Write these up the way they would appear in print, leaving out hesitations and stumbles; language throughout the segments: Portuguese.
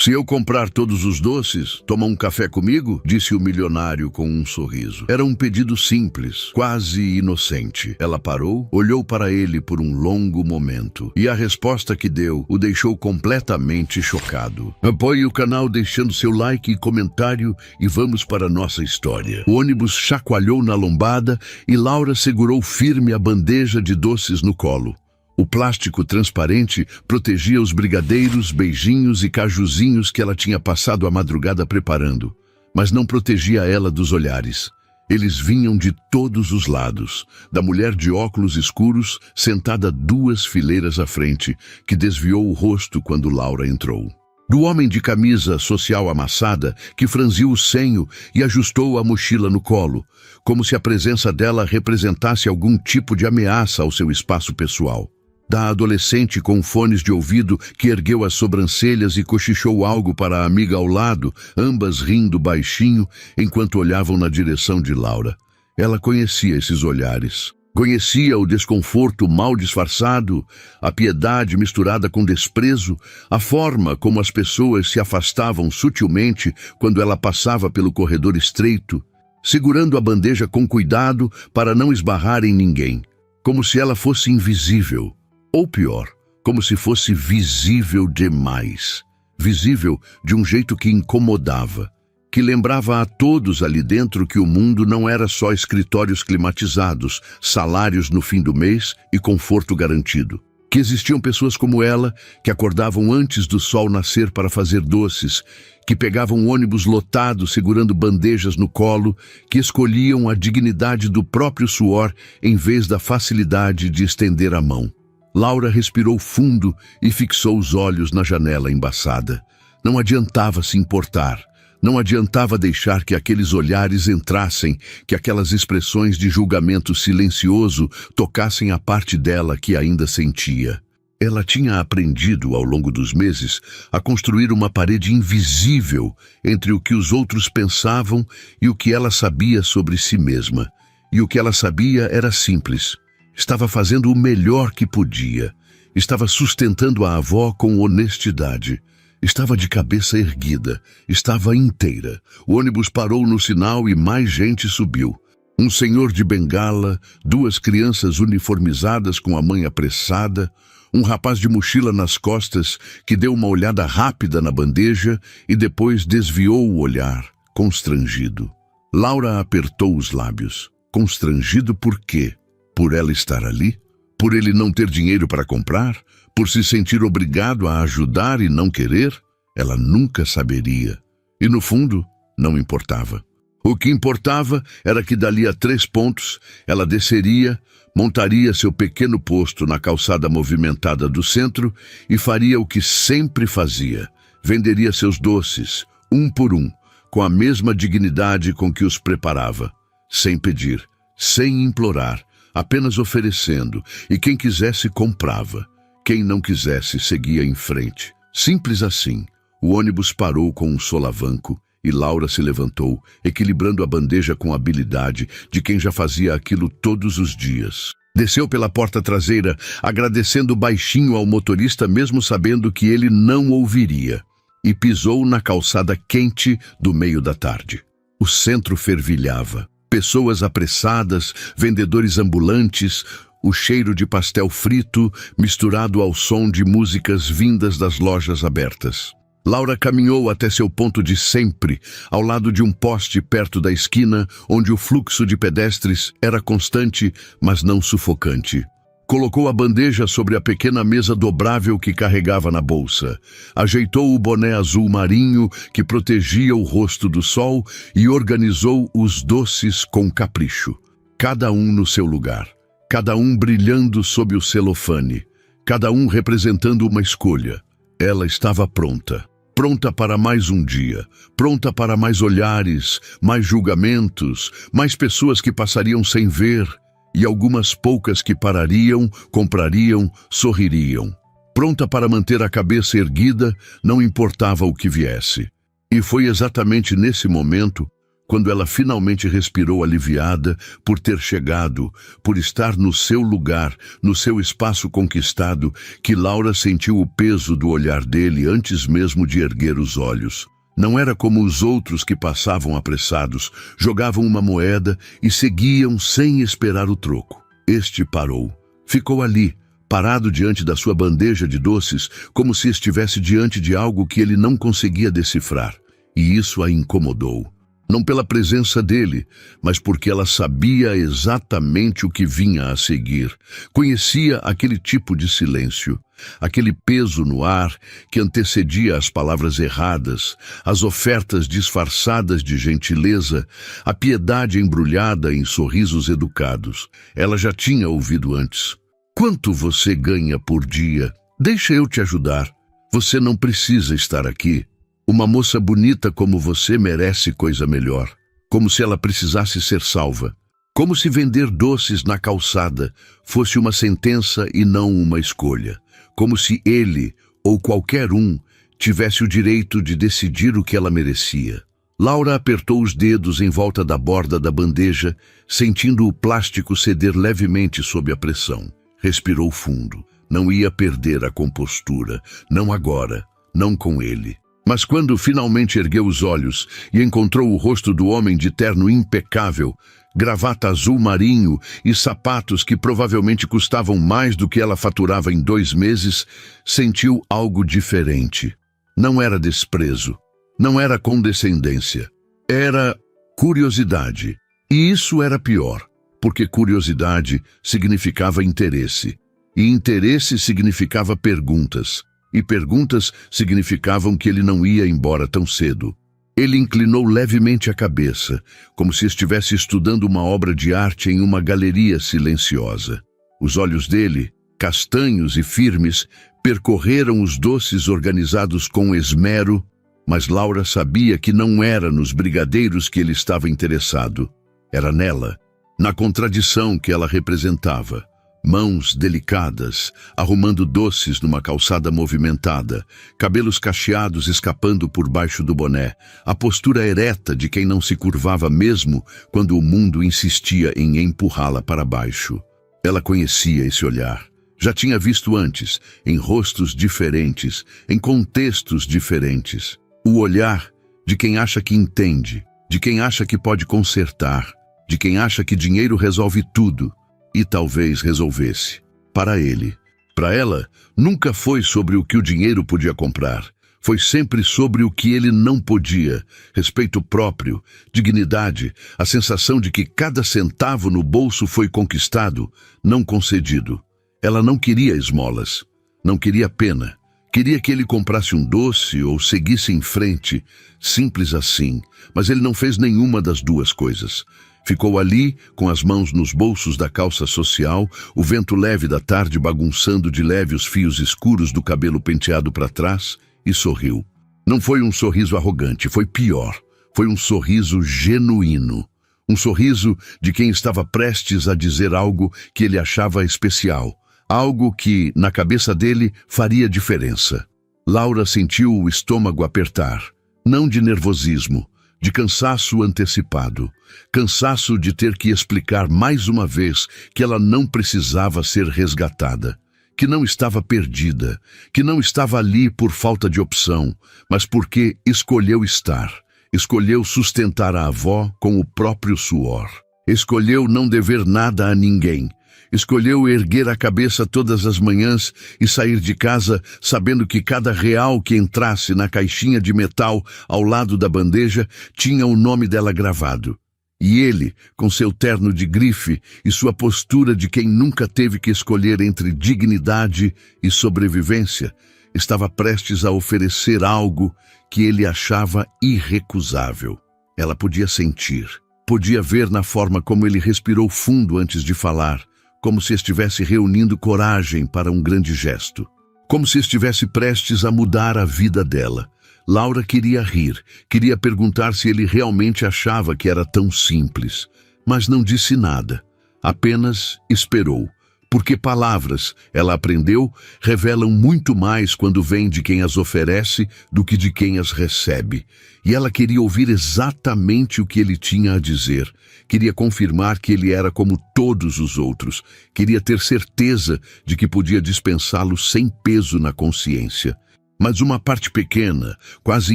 Se eu comprar todos os doces, toma um café comigo? Disse o milionário com um sorriso. Era um pedido simples, quase inocente. Ela parou, olhou para ele por um longo momento, e a resposta que deu o deixou completamente chocado. Apoie o canal deixando seu like e comentário e vamos para a nossa história. O ônibus chacoalhou na lombada e Laura segurou firme a bandeja de doces no colo. O plástico transparente protegia os brigadeiros, beijinhos e cajuzinhos que ela tinha passado a madrugada preparando, mas não protegia ela dos olhares. Eles vinham de todos os lados, da mulher de óculos escuros, sentada 2 fileiras à frente, que desviou o rosto quando Laura entrou. Do homem de camisa social amassada, que franziu o senho e ajustou a mochila no colo, como se a presença dela representasse algum tipo de ameaça ao seu espaço pessoal. Da adolescente com fones de ouvido que ergueu as sobrancelhas e cochichou algo para a amiga ao lado, ambas rindo baixinho enquanto olhavam na direção de Laura. Ela conhecia esses olhares. Conhecia o desconforto mal disfarçado, a piedade misturada com desprezo, a forma como as pessoas se afastavam sutilmente quando ela passava pelo corredor estreito, segurando a bandeja com cuidado para não esbarrar em ninguém, como se ela fosse invisível. Ou pior, como se fosse visível demais. Visível de um jeito que incomodava, que lembrava a todos ali dentro que o mundo não era só escritórios climatizados, salários no fim do mês e conforto garantido. Que existiam pessoas como ela, que acordavam antes do sol nascer para fazer doces, que pegavam ônibus lotado segurando bandejas no colo, que escolhiam a dignidade do próprio suor em vez da facilidade de estender a mão. Laura respirou fundo e fixou os olhos na janela embaçada. Não adiantava se importar. Não adiantava deixar que aqueles olhares entrassem, que aquelas expressões de julgamento silencioso tocassem a parte dela que ainda sentia. Ela tinha aprendido, ao longo dos meses, a construir uma parede invisível entre o que os outros pensavam e o que ela sabia sobre si mesma. E o que ela sabia era simples. Estava fazendo o melhor que podia. Estava sustentando a avó com honestidade. Estava de cabeça erguida. Estava inteira. O ônibus parou no sinal e mais gente subiu. Um senhor de bengala, 2 crianças uniformizadas com a mãe apressada, um rapaz de mochila nas costas que deu uma olhada rápida na bandeja e depois desviou o olhar, constrangido. Laura apertou os lábios. Constrangido por quê? Por ela estar ali? Por ele não ter dinheiro para comprar? Por se sentir obrigado a ajudar e não querer? Ela nunca saberia. E no fundo, não importava. O que importava era que dali a 3 pontos, ela desceria, montaria seu pequeno posto na calçada movimentada do centro e faria o que sempre fazia. Venderia seus doces, um por um, com a mesma dignidade com que os preparava. Sem pedir, sem implorar, apenas oferecendo, e quem quisesse comprava. Quem não quisesse seguia em frente. Simples assim. O ônibus parou com um solavanco e Laura se levantou, equilibrando a bandeja com habilidade de quem já fazia aquilo todos os dias. Desceu pela porta traseira, agradecendo baixinho ao motorista mesmo sabendo que ele não ouviria, e pisou na calçada quente do meio da tarde. O centro fervilhava. Pessoas apressadas, vendedores ambulantes, o cheiro de pastel frito misturado ao som de músicas vindas das lojas abertas. Laura caminhou até seu ponto de sempre, ao lado de um poste perto da esquina, onde o fluxo de pedestres era constante, mas não sufocante. Colocou a bandeja sobre a pequena mesa dobrável que carregava na bolsa. Ajeitou o boné azul marinho que protegia o rosto do sol e organizou os doces com capricho. Cada um no seu lugar. Cada um brilhando sob o celofane. Cada um representando uma escolha. Ela estava pronta. Pronta para mais um dia. Pronta para mais olhares, mais julgamentos, mais pessoas que passariam sem ver. E algumas poucas que parariam, comprariam, sorririam. Pronta para manter a cabeça erguida, não importava o que viesse. E foi exatamente nesse momento, Quando ela finalmente respirou aliviada por ter chegado, por estar no seu lugar, no seu espaço conquistado, que Laura sentiu o peso do olhar dele antes mesmo de erguer os olhos. Não era como os outros que passavam apressados, jogavam uma moeda e seguiam sem esperar o troco. Este parou. Ficou ali, parado diante da sua bandeja de doces, como se estivesse diante de algo que ele não conseguia decifrar. E isso a incomodou. Não pela presença dele, mas porque ela sabia exatamente o que vinha a seguir. Conhecia aquele tipo de silêncio, aquele peso no ar que antecedia as palavras erradas, as ofertas disfarçadas de gentileza, a piedade embrulhada em sorrisos educados. Ela já tinha ouvido antes. Quanto você ganha por dia? Deixa eu te ajudar. Você não precisa estar aqui. Uma moça bonita como você merece coisa melhor. Como se ela precisasse ser salva. Como se vender doces na calçada fosse uma sentença e não uma escolha. Como se ele, ou qualquer um, tivesse o direito de decidir o que ela merecia. Laura apertou os dedos em volta da borda da bandeja, sentindo o plástico ceder levemente sob a pressão. Respirou fundo. Não ia perder a compostura. Não agora. Não com ele. Mas quando finalmente ergueu os olhos e encontrou o rosto do homem de terno impecável, gravata azul marinho e sapatos que provavelmente custavam mais do que ela faturava em 2 meses, sentiu algo diferente. Não era desprezo, não era condescendência, era curiosidade. E isso era pior, porque curiosidade significava interesse, e interesse significava perguntas. E perguntas significavam que ele não ia embora tão cedo. Ele inclinou levemente a cabeça, como se estivesse estudando uma obra de arte em uma galeria silenciosa. Os olhos dele, castanhos e firmes, percorreram os doces organizados com esmero, mas Laura sabia que não era nos brigadeiros que ele estava interessado. Era nela, na contradição que ela representava. Mãos delicadas, arrumando doces numa calçada movimentada, cabelos cacheados escapando por baixo do boné, a postura ereta de quem não se curvava mesmo quando o mundo insistia em empurrá-la para baixo. Ela conhecia esse olhar. Já tinha visto antes, em rostos diferentes, em contextos diferentes. O olhar de quem acha que entende, de quem acha que pode consertar, de quem acha que dinheiro resolve tudo. E talvez resolvesse. Para ele. Para ela, nunca foi sobre o que o dinheiro podia comprar. Foi sempre sobre o que ele não podia. Respeito próprio, dignidade, a sensação de que cada centavo no bolso foi conquistado, não concedido. Ela não queria esmolas. Não queria pena. Queria que ele comprasse um doce ou seguisse em frente. Simples assim. Mas ele não fez nenhuma das duas coisas. Ficou ali, com as mãos nos bolsos da calça social, o vento leve da tarde bagunçando de leve os fios escuros do cabelo penteado para trás, e sorriu. Não foi um sorriso arrogante, foi pior. Foi um sorriso genuíno. Um sorriso de quem estava prestes a dizer algo que ele achava especial. Algo que, na cabeça dele, faria diferença. Laura sentiu o estômago apertar. Não de nervosismo, de cansaço antecipado. Cansaço de ter que explicar mais uma vez que ela não precisava ser resgatada, que não estava perdida, que não estava ali por falta de opção, mas porque escolheu estar, escolheu sustentar a avó com o próprio suor, escolheu não dever nada a ninguém, escolheu erguer a cabeça todas as manhãs e sair de casa sabendo que cada real que entrasse na caixinha de metal ao lado da bandeja tinha o nome dela gravado. E ele, com seu terno de grife e sua postura de quem nunca teve que escolher entre dignidade e sobrevivência, estava prestes a oferecer algo que ele achava irrecusável. Ela podia sentir, podia ver na forma como ele respirou fundo antes de falar, como se estivesse reunindo coragem para um grande gesto, como se estivesse prestes a mudar a vida dela. Laura queria rir, queria perguntar se ele realmente achava que era tão simples, mas não disse nada. Apenas esperou, Porque palavras, ela aprendeu, revelam muito mais quando vêm de quem as oferece do que de quem as recebe. E ela queria ouvir exatamente o que ele tinha a dizer. Queria confirmar que ele era como todos os outros. Queria ter certeza de que podia dispensá-lo sem peso na consciência. Mas uma parte pequena, quase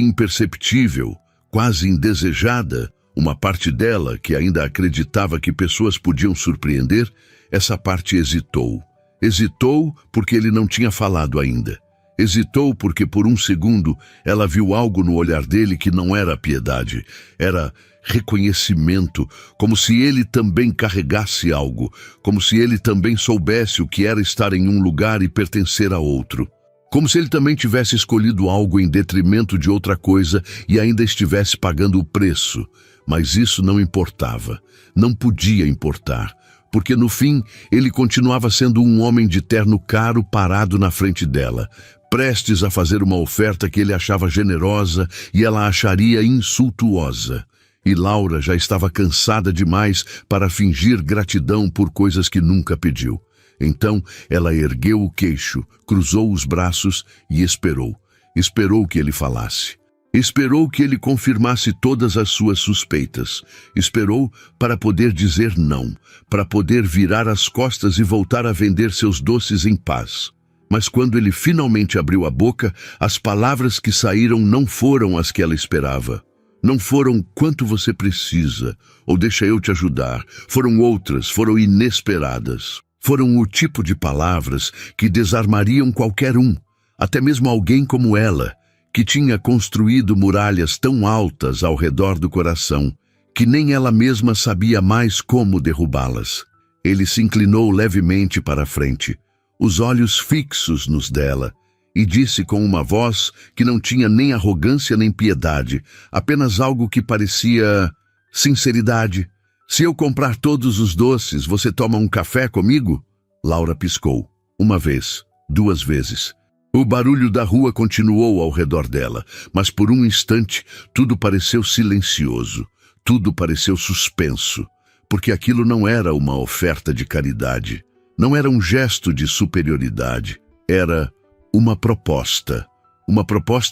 imperceptível, quase indesejada, uma parte dela que ainda acreditava que pessoas podiam surpreender, essa parte hesitou. Hesitou porque ele não tinha falado ainda. Hesitou porque por um segundo ela viu algo no olhar dele que não era piedade. Era reconhecimento, como se ele também carregasse algo, como se ele também soubesse o que era estar em um lugar e pertencer a outro. Como se ele também tivesse escolhido algo em detrimento de outra coisa e ainda estivesse pagando o preço. Mas isso não importava, não podia importar, porque no fim ele continuava sendo um homem de terno caro parado na frente dela, prestes a fazer uma oferta que ele achava generosa e ela acharia insultuosa. E Laura já estava cansada demais para fingir gratidão por coisas que nunca pediu. Então ela ergueu o queixo, cruzou os braços e esperou. Esperou que ele falasse. Esperou que ele confirmasse todas as suas suspeitas. Esperou para poder dizer não, para poder virar as costas e voltar a vender seus doces em paz. Mas quando ele finalmente abriu a boca, as palavras que saíram não foram as que ela esperava. Não foram quanto você precisa, ou deixa eu te ajudar. Foram outras, foram inesperadas. Foram o tipo de palavras que desarmariam qualquer um, até mesmo alguém como ela, que tinha construído muralhas tão altas ao redor do coração, que nem ela mesma sabia mais como derrubá-las. Ele se inclinou levemente para a frente, os olhos fixos nos dela, e disse com uma voz que não tinha nem arrogância nem piedade, apenas algo que parecia sinceridade. Se eu comprar todos os doces, você toma um café comigo? Laura piscou. Uma vez, duas vezes. O barulho da rua continuou ao redor dela, mas por um instante tudo pareceu silencioso, tudo pareceu suspenso, porque aquilo não era uma oferta de caridade, não era um gesto de superioridade, era uma proposta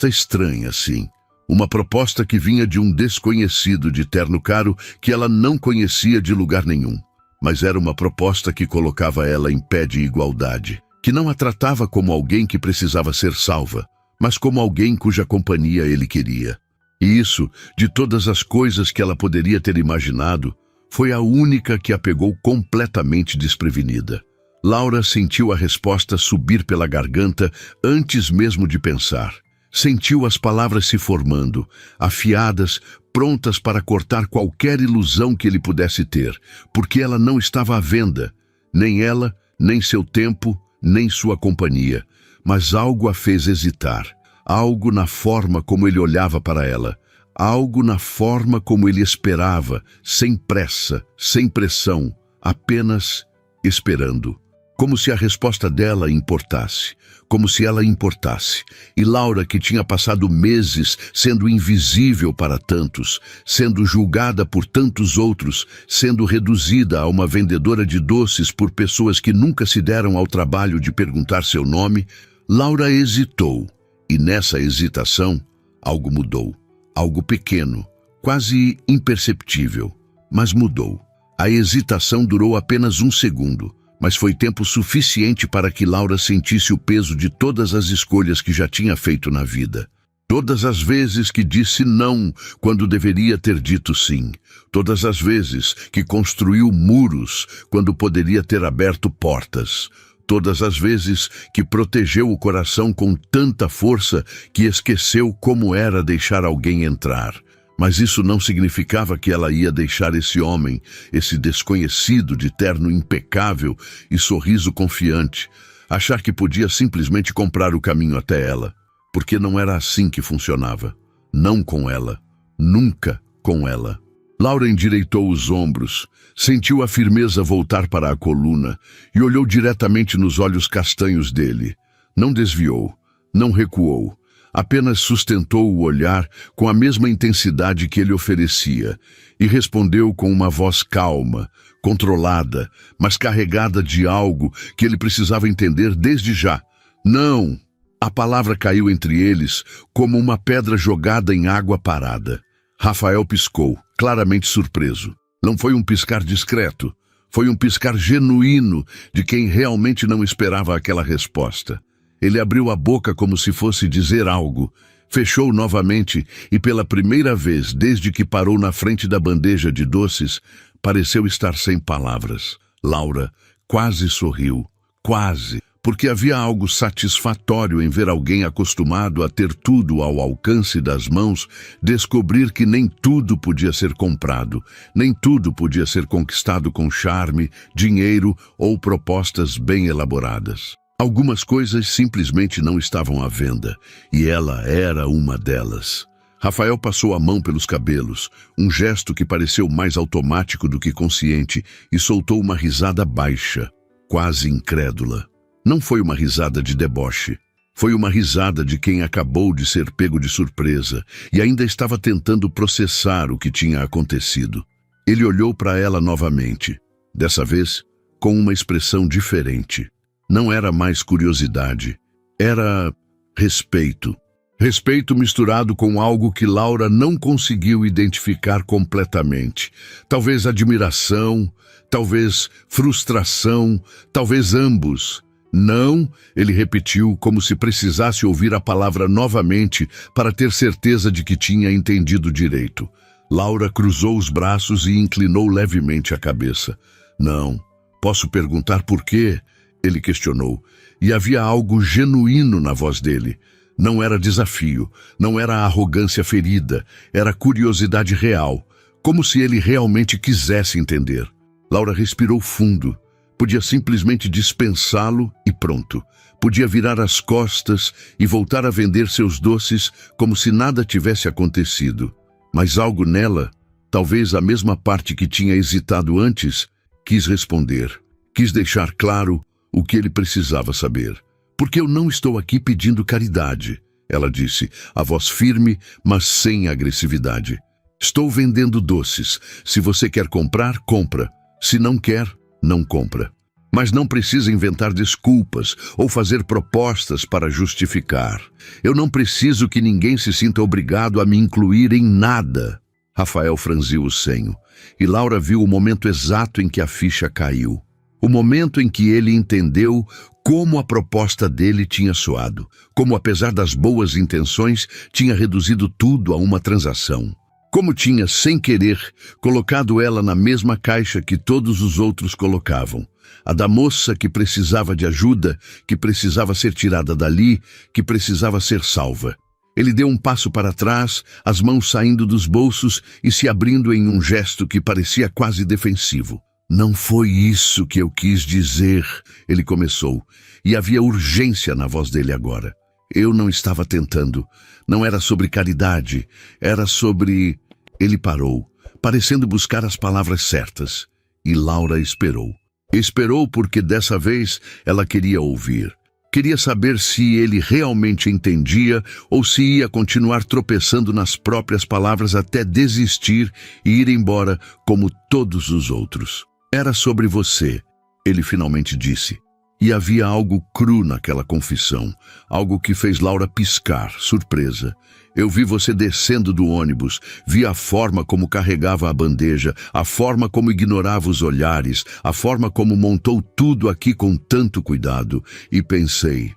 estranha, sim. Uma proposta que vinha de um desconhecido de terno caro que ela não conhecia de lugar nenhum. Mas era uma proposta que colocava ela em pé de igualdade, que não a tratava como alguém que precisava ser salva, mas como alguém cuja companhia ele queria. E isso, de todas as coisas que ela poderia ter imaginado, foi a única que a pegou completamente desprevenida. Laura sentiu a resposta subir pela garganta antes mesmo de pensar. Sentiu as palavras se formando, afiadas, prontas para cortar qualquer ilusão que ele pudesse ter, porque ela não estava à venda, nem ela, nem seu tempo, nem sua companhia. Mas algo a fez hesitar, algo na forma como ele olhava para ela, algo na forma como ele esperava, sem pressa, sem pressão, apenas esperando. Como se a resposta dela importasse, como se ela importasse. E Laura, que tinha passado meses sendo invisível para tantos, sendo julgada por tantos outros, sendo reduzida a uma vendedora de doces por pessoas que nunca se deram ao trabalho de perguntar seu nome, Laura hesitou. E nessa hesitação, algo mudou. Algo pequeno, quase imperceptível, mas mudou. A hesitação durou apenas um segundo. Mas foi tempo suficiente para que Laura sentisse o peso de todas as escolhas que já tinha feito na vida. Todas as vezes que disse não quando deveria ter dito sim. Todas as vezes que construiu muros quando poderia ter aberto portas. Todas as vezes que protegeu o coração com tanta força que esqueceu como era deixar alguém entrar. Mas isso não significava que ela ia deixar esse homem, esse desconhecido de terno impecável e sorriso confiante, achar que podia simplesmente comprar o caminho até ela, porque não era assim que funcionava. Não com ela, nunca com ela. Laura endireitou os ombros, sentiu a firmeza voltar para a coluna e olhou diretamente nos olhos castanhos dele. Não desviou, não recuou. Apenas sustentou o olhar com a mesma intensidade que ele oferecia e respondeu com uma voz calma, controlada, mas carregada de algo que ele precisava entender desde já. Não! A palavra caiu entre eles como uma pedra jogada em água parada. Rafael piscou, claramente surpreso. Não foi um piscar discreto, foi um piscar genuíno de quem realmente não esperava aquela resposta. Ele abriu a boca como se fosse dizer algo, fechou novamente e pela primeira vez desde que parou na frente da bandeja de doces, pareceu estar sem palavras. Laura quase sorriu, quase, porque havia algo satisfatório em ver alguém acostumado a ter tudo ao alcance das mãos descobrir que nem tudo podia ser comprado, nem tudo podia ser conquistado com charme, dinheiro ou propostas bem elaboradas. Algumas coisas simplesmente não estavam à venda, e ela era uma delas. Rafael passou a mão pelos cabelos, um gesto que pareceu mais automático do que consciente, e soltou uma risada baixa, quase incrédula. Não foi uma risada de deboche. Foi uma risada de quem acabou de ser pego de surpresa e ainda estava tentando processar o que tinha acontecido. Ele olhou para ela novamente, dessa vez com uma expressão diferente. Não era mais curiosidade, era respeito. Respeito misturado com algo que Laura não conseguiu identificar completamente. Talvez admiração, talvez frustração, talvez ambos. Não, ele repetiu como se precisasse ouvir a palavra novamente para ter certeza de que tinha entendido direito. Laura cruzou os braços e inclinou levemente a cabeça. Não, posso perguntar por quê? Ele questionou, e havia algo genuíno na voz dele. Não era desafio, não era arrogância ferida, era curiosidade real, como se ele realmente quisesse entender. Laura respirou fundo. Podia simplesmente dispensá-lo e pronto. Podia virar as costas e voltar a vender seus doces como se nada tivesse acontecido. Mas algo nela, talvez a mesma parte que tinha hesitado antes, quis responder. Quis deixar claro o que ele precisava saber. Porque eu não estou aqui pedindo caridade, ela disse, a voz firme, mas sem agressividade. Estou vendendo doces. Se você quer comprar, compra. Se não quer, não compra. Mas não precisa inventar desculpas ou fazer propostas para justificar. Eu não preciso que ninguém se sinta obrigado a me incluir em nada. Rafael franziu o senho, e Laura viu o momento exato em que a ficha caiu. O momento em que ele entendeu como a proposta dele tinha soado, como apesar das boas intenções, tinha reduzido tudo a uma transação. Como tinha, sem querer, colocado ela na mesma caixa que todos os outros colocavam. A da moça que precisava de ajuda, que precisava ser tirada dali, que precisava ser salva. Ele deu um passo para trás, as mãos saindo dos bolsos e se abrindo em um gesto que parecia quase defensivo. Não foi isso que eu quis dizer, ele começou, e havia urgência na voz dele agora. Eu não estava tentando. Não era sobre caridade, era sobre... Ele parou, parecendo buscar as palavras certas, e Laura esperou. Esperou porque dessa vez ela queria ouvir. Queria saber se ele realmente entendia ou se ia continuar tropeçando nas próprias palavras até desistir e ir embora como todos os outros. Era sobre você, ele finalmente disse. E havia algo cru naquela confissão, algo que fez Laura piscar, surpresa. Eu vi você descendo do ônibus, vi a forma como carregava a bandeja, a forma como ignorava os olhares, a forma como montou tudo aqui com tanto cuidado. E pensei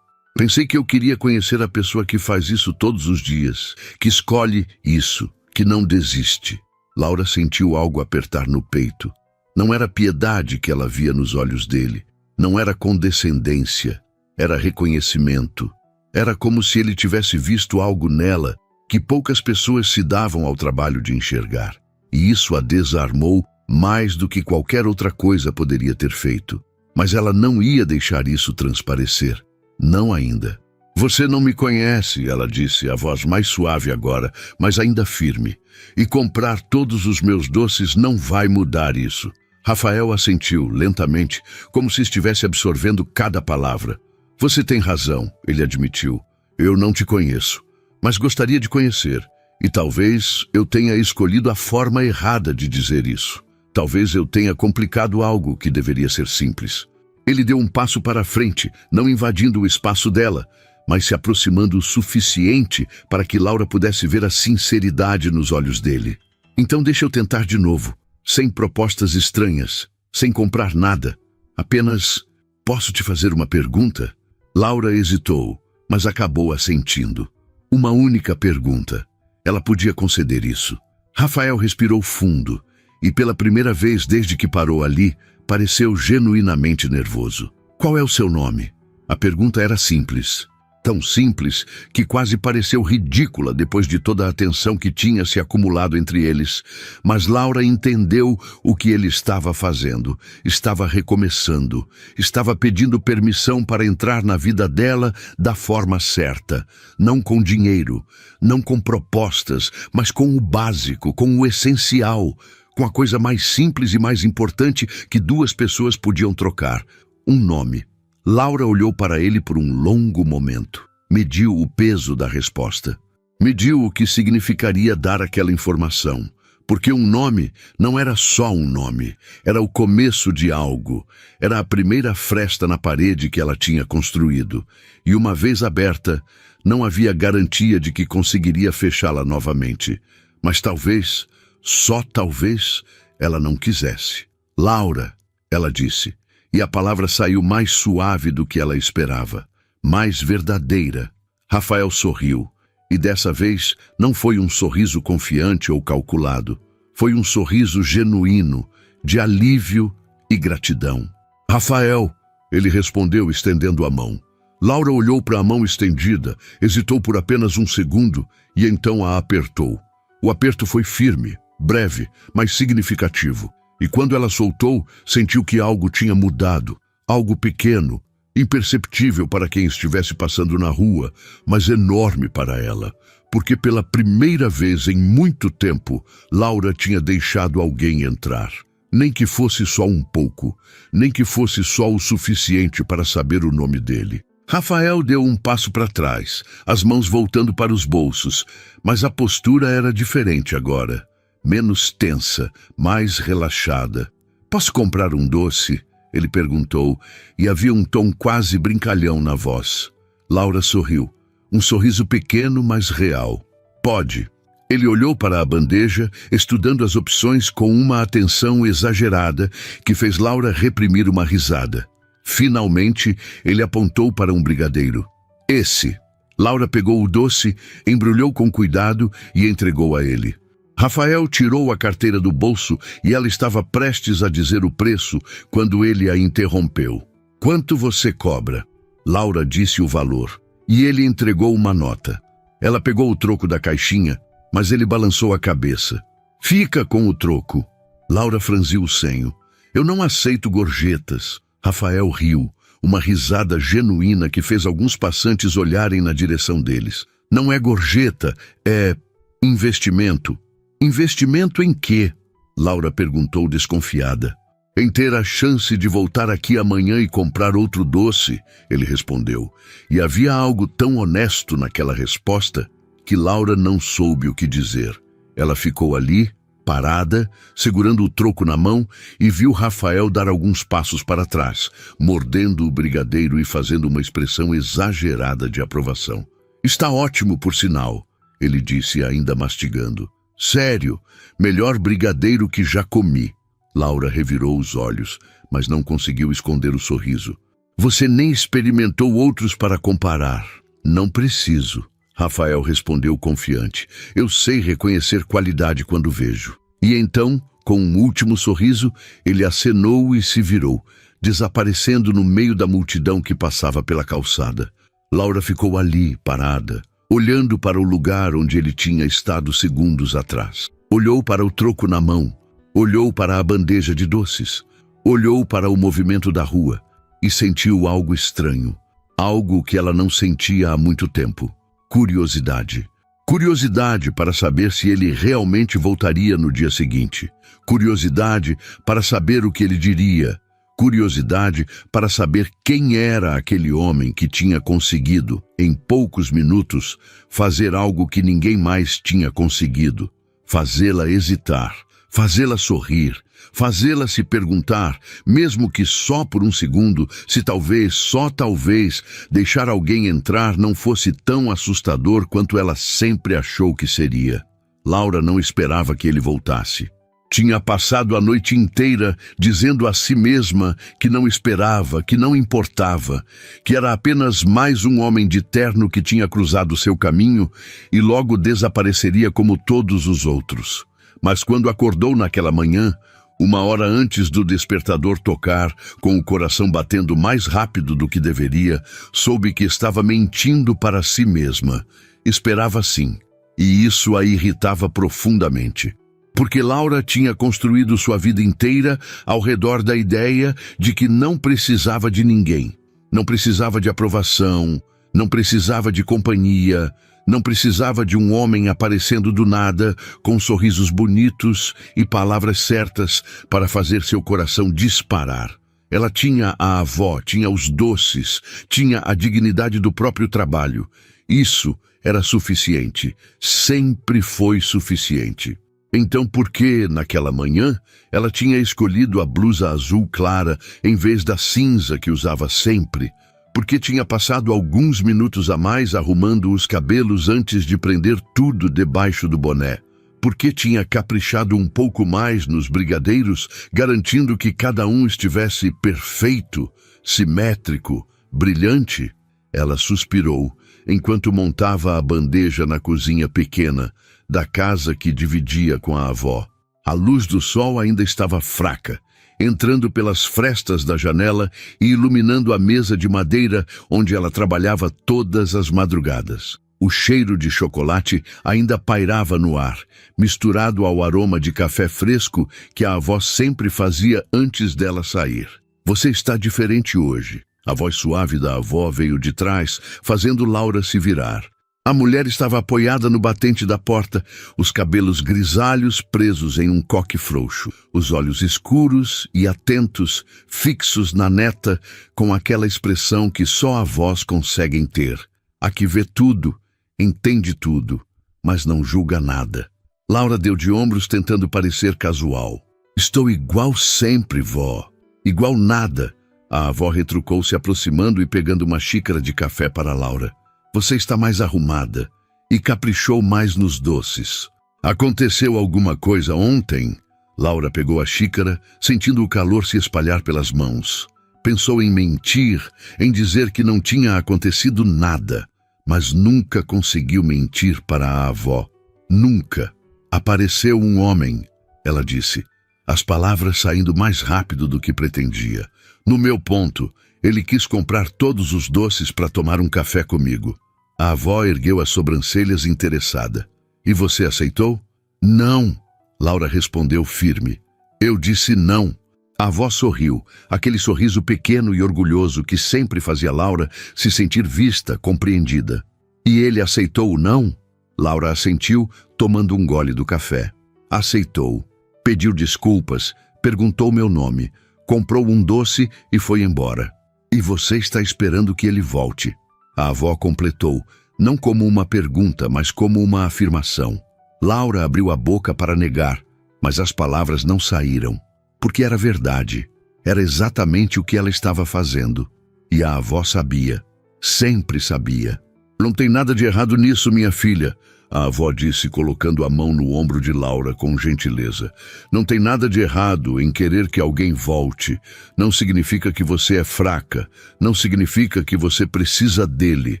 que eu queria conhecer a pessoa que faz isso todos os dias, que escolhe isso, que não desiste. Laura sentiu algo apertar no peito. Não era piedade que ela via nos olhos dele. Não era condescendência, era reconhecimento. Era como se ele tivesse visto algo nela que poucas pessoas se davam ao trabalho de enxergar. E isso a desarmou mais do que qualquer outra coisa poderia ter feito. Mas ela não ia deixar isso transparecer. Não ainda. Você não me conhece, ela disse, a voz mais suave agora, mas ainda firme. E comprar todos os meus doces não vai mudar isso. Rafael assentiu, lentamente, como se estivesse absorvendo cada palavra. Você tem razão, ele admitiu. Eu não te conheço, mas gostaria de conhecer. E talvez eu tenha escolhido a forma errada de dizer isso. Talvez eu tenha complicado algo que deveria ser simples. Ele deu um passo para a frente, não invadindo o espaço dela, mas se aproximando o suficiente para que Laura pudesse ver a sinceridade nos olhos dele. Então deixa eu tentar de novo, sem propostas estranhas, sem comprar nada. Apenas, posso te fazer uma pergunta? Laura hesitou, mas acabou assentindo. Uma única pergunta. Ela podia conceder isso. Rafael respirou fundo e, pela primeira vez desde que parou ali, pareceu genuinamente nervoso. Qual é o seu nome? A pergunta era simples. Tão simples que quase pareceu ridícula depois de toda a atenção que tinha se acumulado entre eles. Mas Laura entendeu o que ele estava fazendo. Estava recomeçando. Estava pedindo permissão para entrar na vida dela da forma certa. Não com dinheiro, não com propostas, mas com o básico, com o essencial, com a coisa mais simples e mais importante que duas pessoas podiam trocar: um nome. Laura olhou para ele por um longo momento. Mediu o peso da resposta. Mediu o que significaria dar aquela informação. Porque um nome não era só um nome. Era o começo de algo. Era a primeira fresta na parede que ela tinha construído. E uma vez aberta, não havia garantia de que conseguiria fechá-la novamente. Mas talvez, só talvez, ela não quisesse. Laura, ela disse. E a palavra saiu mais suave do que ela esperava, mais verdadeira. Rafael sorriu, e dessa vez não foi um sorriso confiante ou calculado. Foi um sorriso genuíno, de alívio e gratidão. Rafael, ele respondeu estendendo a mão. Laura olhou para a mão estendida, hesitou por apenas um segundo e então a apertou. O aperto foi firme, breve, mas significativo. E quando ela soltou, sentiu que algo tinha mudado. Algo pequeno, imperceptível para quem estivesse passando na rua, mas enorme para ela. Porque pela primeira vez em muito tempo, Laura tinha deixado alguém entrar. Nem que fosse só um pouco, nem que fosse só o suficiente para saber o nome dele. Rafael deu um passo para trás, as mãos voltando para os bolsos, mas a postura era diferente agora. Menos tensa, mais relaxada. Posso comprar um doce? Ele perguntou, e havia um tom quase brincalhão na voz. Laura sorriu. Um sorriso pequeno, mas real. Pode. Ele olhou para a bandeja, estudando as opções com uma atenção exagerada que fez Laura reprimir uma risada. Finalmente, ele apontou para um brigadeiro. Esse. Laura pegou o doce, embrulhou com cuidado e entregou a ele. Rafael tirou a carteira do bolso e ela estava prestes a dizer o preço quando ele a interrompeu. Quanto você cobra? Laura disse o valor e ele entregou uma nota. Ela pegou o troco da caixinha, mas ele balançou a cabeça. Fica com o troco. Laura franziu o senho. Eu não aceito gorjetas. Rafael riu, uma risada genuína que fez alguns passantes olharem na direção deles. Não é gorjeta, é investimento. Investimento em quê? Laura perguntou desconfiada. Em ter a chance de voltar aqui amanhã e comprar outro doce, ele respondeu. E havia algo tão honesto naquela resposta que Laura não soube o que dizer. Ela ficou ali, parada, segurando o troco na mão e viu Rafael dar alguns passos para trás, mordendo o brigadeiro e fazendo uma expressão exagerada de aprovação. Está ótimo, por sinal, ele disse ainda mastigando. Sério, melhor brigadeiro que já comi. Laura revirou os olhos, mas não conseguiu esconder o sorriso. Você nem experimentou outros para comparar. Não preciso. Rafael respondeu confiante. Eu sei reconhecer qualidade quando vejo. E então, com um último sorriso, ele acenou e se virou, desaparecendo no meio da multidão que passava pela calçada. Laura ficou ali, parada, olhando para o lugar onde ele tinha estado segundos atrás. Olhou para o troco na mão, olhou para a bandeja de doces, olhou para o movimento da rua e sentiu algo estranho, algo que ela não sentia há muito tempo. Curiosidade. Curiosidade para saber se ele realmente voltaria no dia seguinte. Curiosidade para saber o que ele diria. Curiosidade para saber quem era aquele homem que tinha conseguido, em poucos minutos, fazer algo que ninguém mais tinha conseguido. Fazê-la hesitar, fazê-la sorrir, fazê-la se perguntar, mesmo que só por um segundo, se talvez, só talvez, deixar alguém entrar não fosse tão assustador quanto ela sempre achou que seria. Laura não esperava que ele voltasse. Tinha passado a noite inteira dizendo a si mesma que não esperava, que não importava, que era apenas mais um homem de terno que tinha cruzado seu caminho e logo desapareceria como todos os outros. Mas quando acordou naquela manhã, uma hora antes do despertador tocar, com o coração batendo mais rápido do que deveria, soube que estava mentindo para si mesma. Esperava sim, e isso a irritava profundamente. Porque Laura tinha construído sua vida inteira ao redor da ideia de que não precisava de ninguém. Não precisava de aprovação, não precisava de companhia, não precisava de um homem aparecendo do nada, com sorrisos bonitos e palavras certas para fazer seu coração disparar. Ela tinha a avó, tinha os doces, tinha a dignidade do próprio trabalho. Isso era suficiente, sempre foi suficiente. Então por que, naquela manhã, ela tinha escolhido a blusa azul clara em vez da cinza que usava sempre? Por que tinha passado alguns minutos a mais arrumando os cabelos antes de prender tudo debaixo do boné? Por que tinha caprichado um pouco mais nos brigadeiros, garantindo que cada um estivesse perfeito, simétrico, brilhante? Ela suspirou enquanto montava a bandeja na cozinha pequena da casa que dividia com a avó. A luz do sol ainda estava fraca, entrando pelas frestas da janela e iluminando a mesa de madeira onde ela trabalhava todas as madrugadas. O cheiro de chocolate ainda pairava no ar, misturado ao aroma de café fresco que a avó sempre fazia antes dela sair. Você está diferente hoje. A voz suave da avó veio de trás, fazendo Laura se virar. A mulher estava apoiada no batente da porta, os cabelos grisalhos presos em um coque frouxo, os olhos escuros e atentos, fixos na neta, com aquela expressão que só avós conseguem ter. A que vê tudo, entende tudo, mas não julga nada. Laura deu de ombros tentando parecer casual. Estou igual sempre, vó. Igual nada. A avó retrucou, se aproximando e pegando uma xícara de café para Laura. Você está mais arrumada e caprichou mais nos doces. Aconteceu alguma coisa ontem? Laura pegou a xícara, sentindo o calor se espalhar pelas mãos. Pensou em mentir, em dizer que não tinha acontecido nada, mas nunca conseguiu mentir para a avó. Nunca. Apareceu um homem, ela disse, as palavras saindo mais rápido do que pretendia. No meu ponto, ele quis comprar todos os doces para tomar um café comigo. A avó ergueu as sobrancelhas interessada. E você aceitou? Não, Laura respondeu firme. Eu disse não. A avó sorriu, aquele sorriso pequeno e orgulhoso que sempre fazia Laura se sentir vista, compreendida. E ele aceitou o não? Laura assentiu, tomando um gole do café. Aceitou. Pediu desculpas, perguntou meu nome, comprou um doce e foi embora. E você está esperando que ele volte. A avó completou, não como uma pergunta, mas como uma afirmação. Laura abriu a boca para negar, mas as palavras não saíram, porque era verdade. Era exatamente o que ela estava fazendo. E a avó sabia, sempre sabia. Não tem nada de errado nisso, minha filha, a avó disse, colocando a mão no ombro de Laura com gentileza. Não tem nada de errado em querer que alguém volte. Não significa que você é fraca. Não significa que você precisa dele.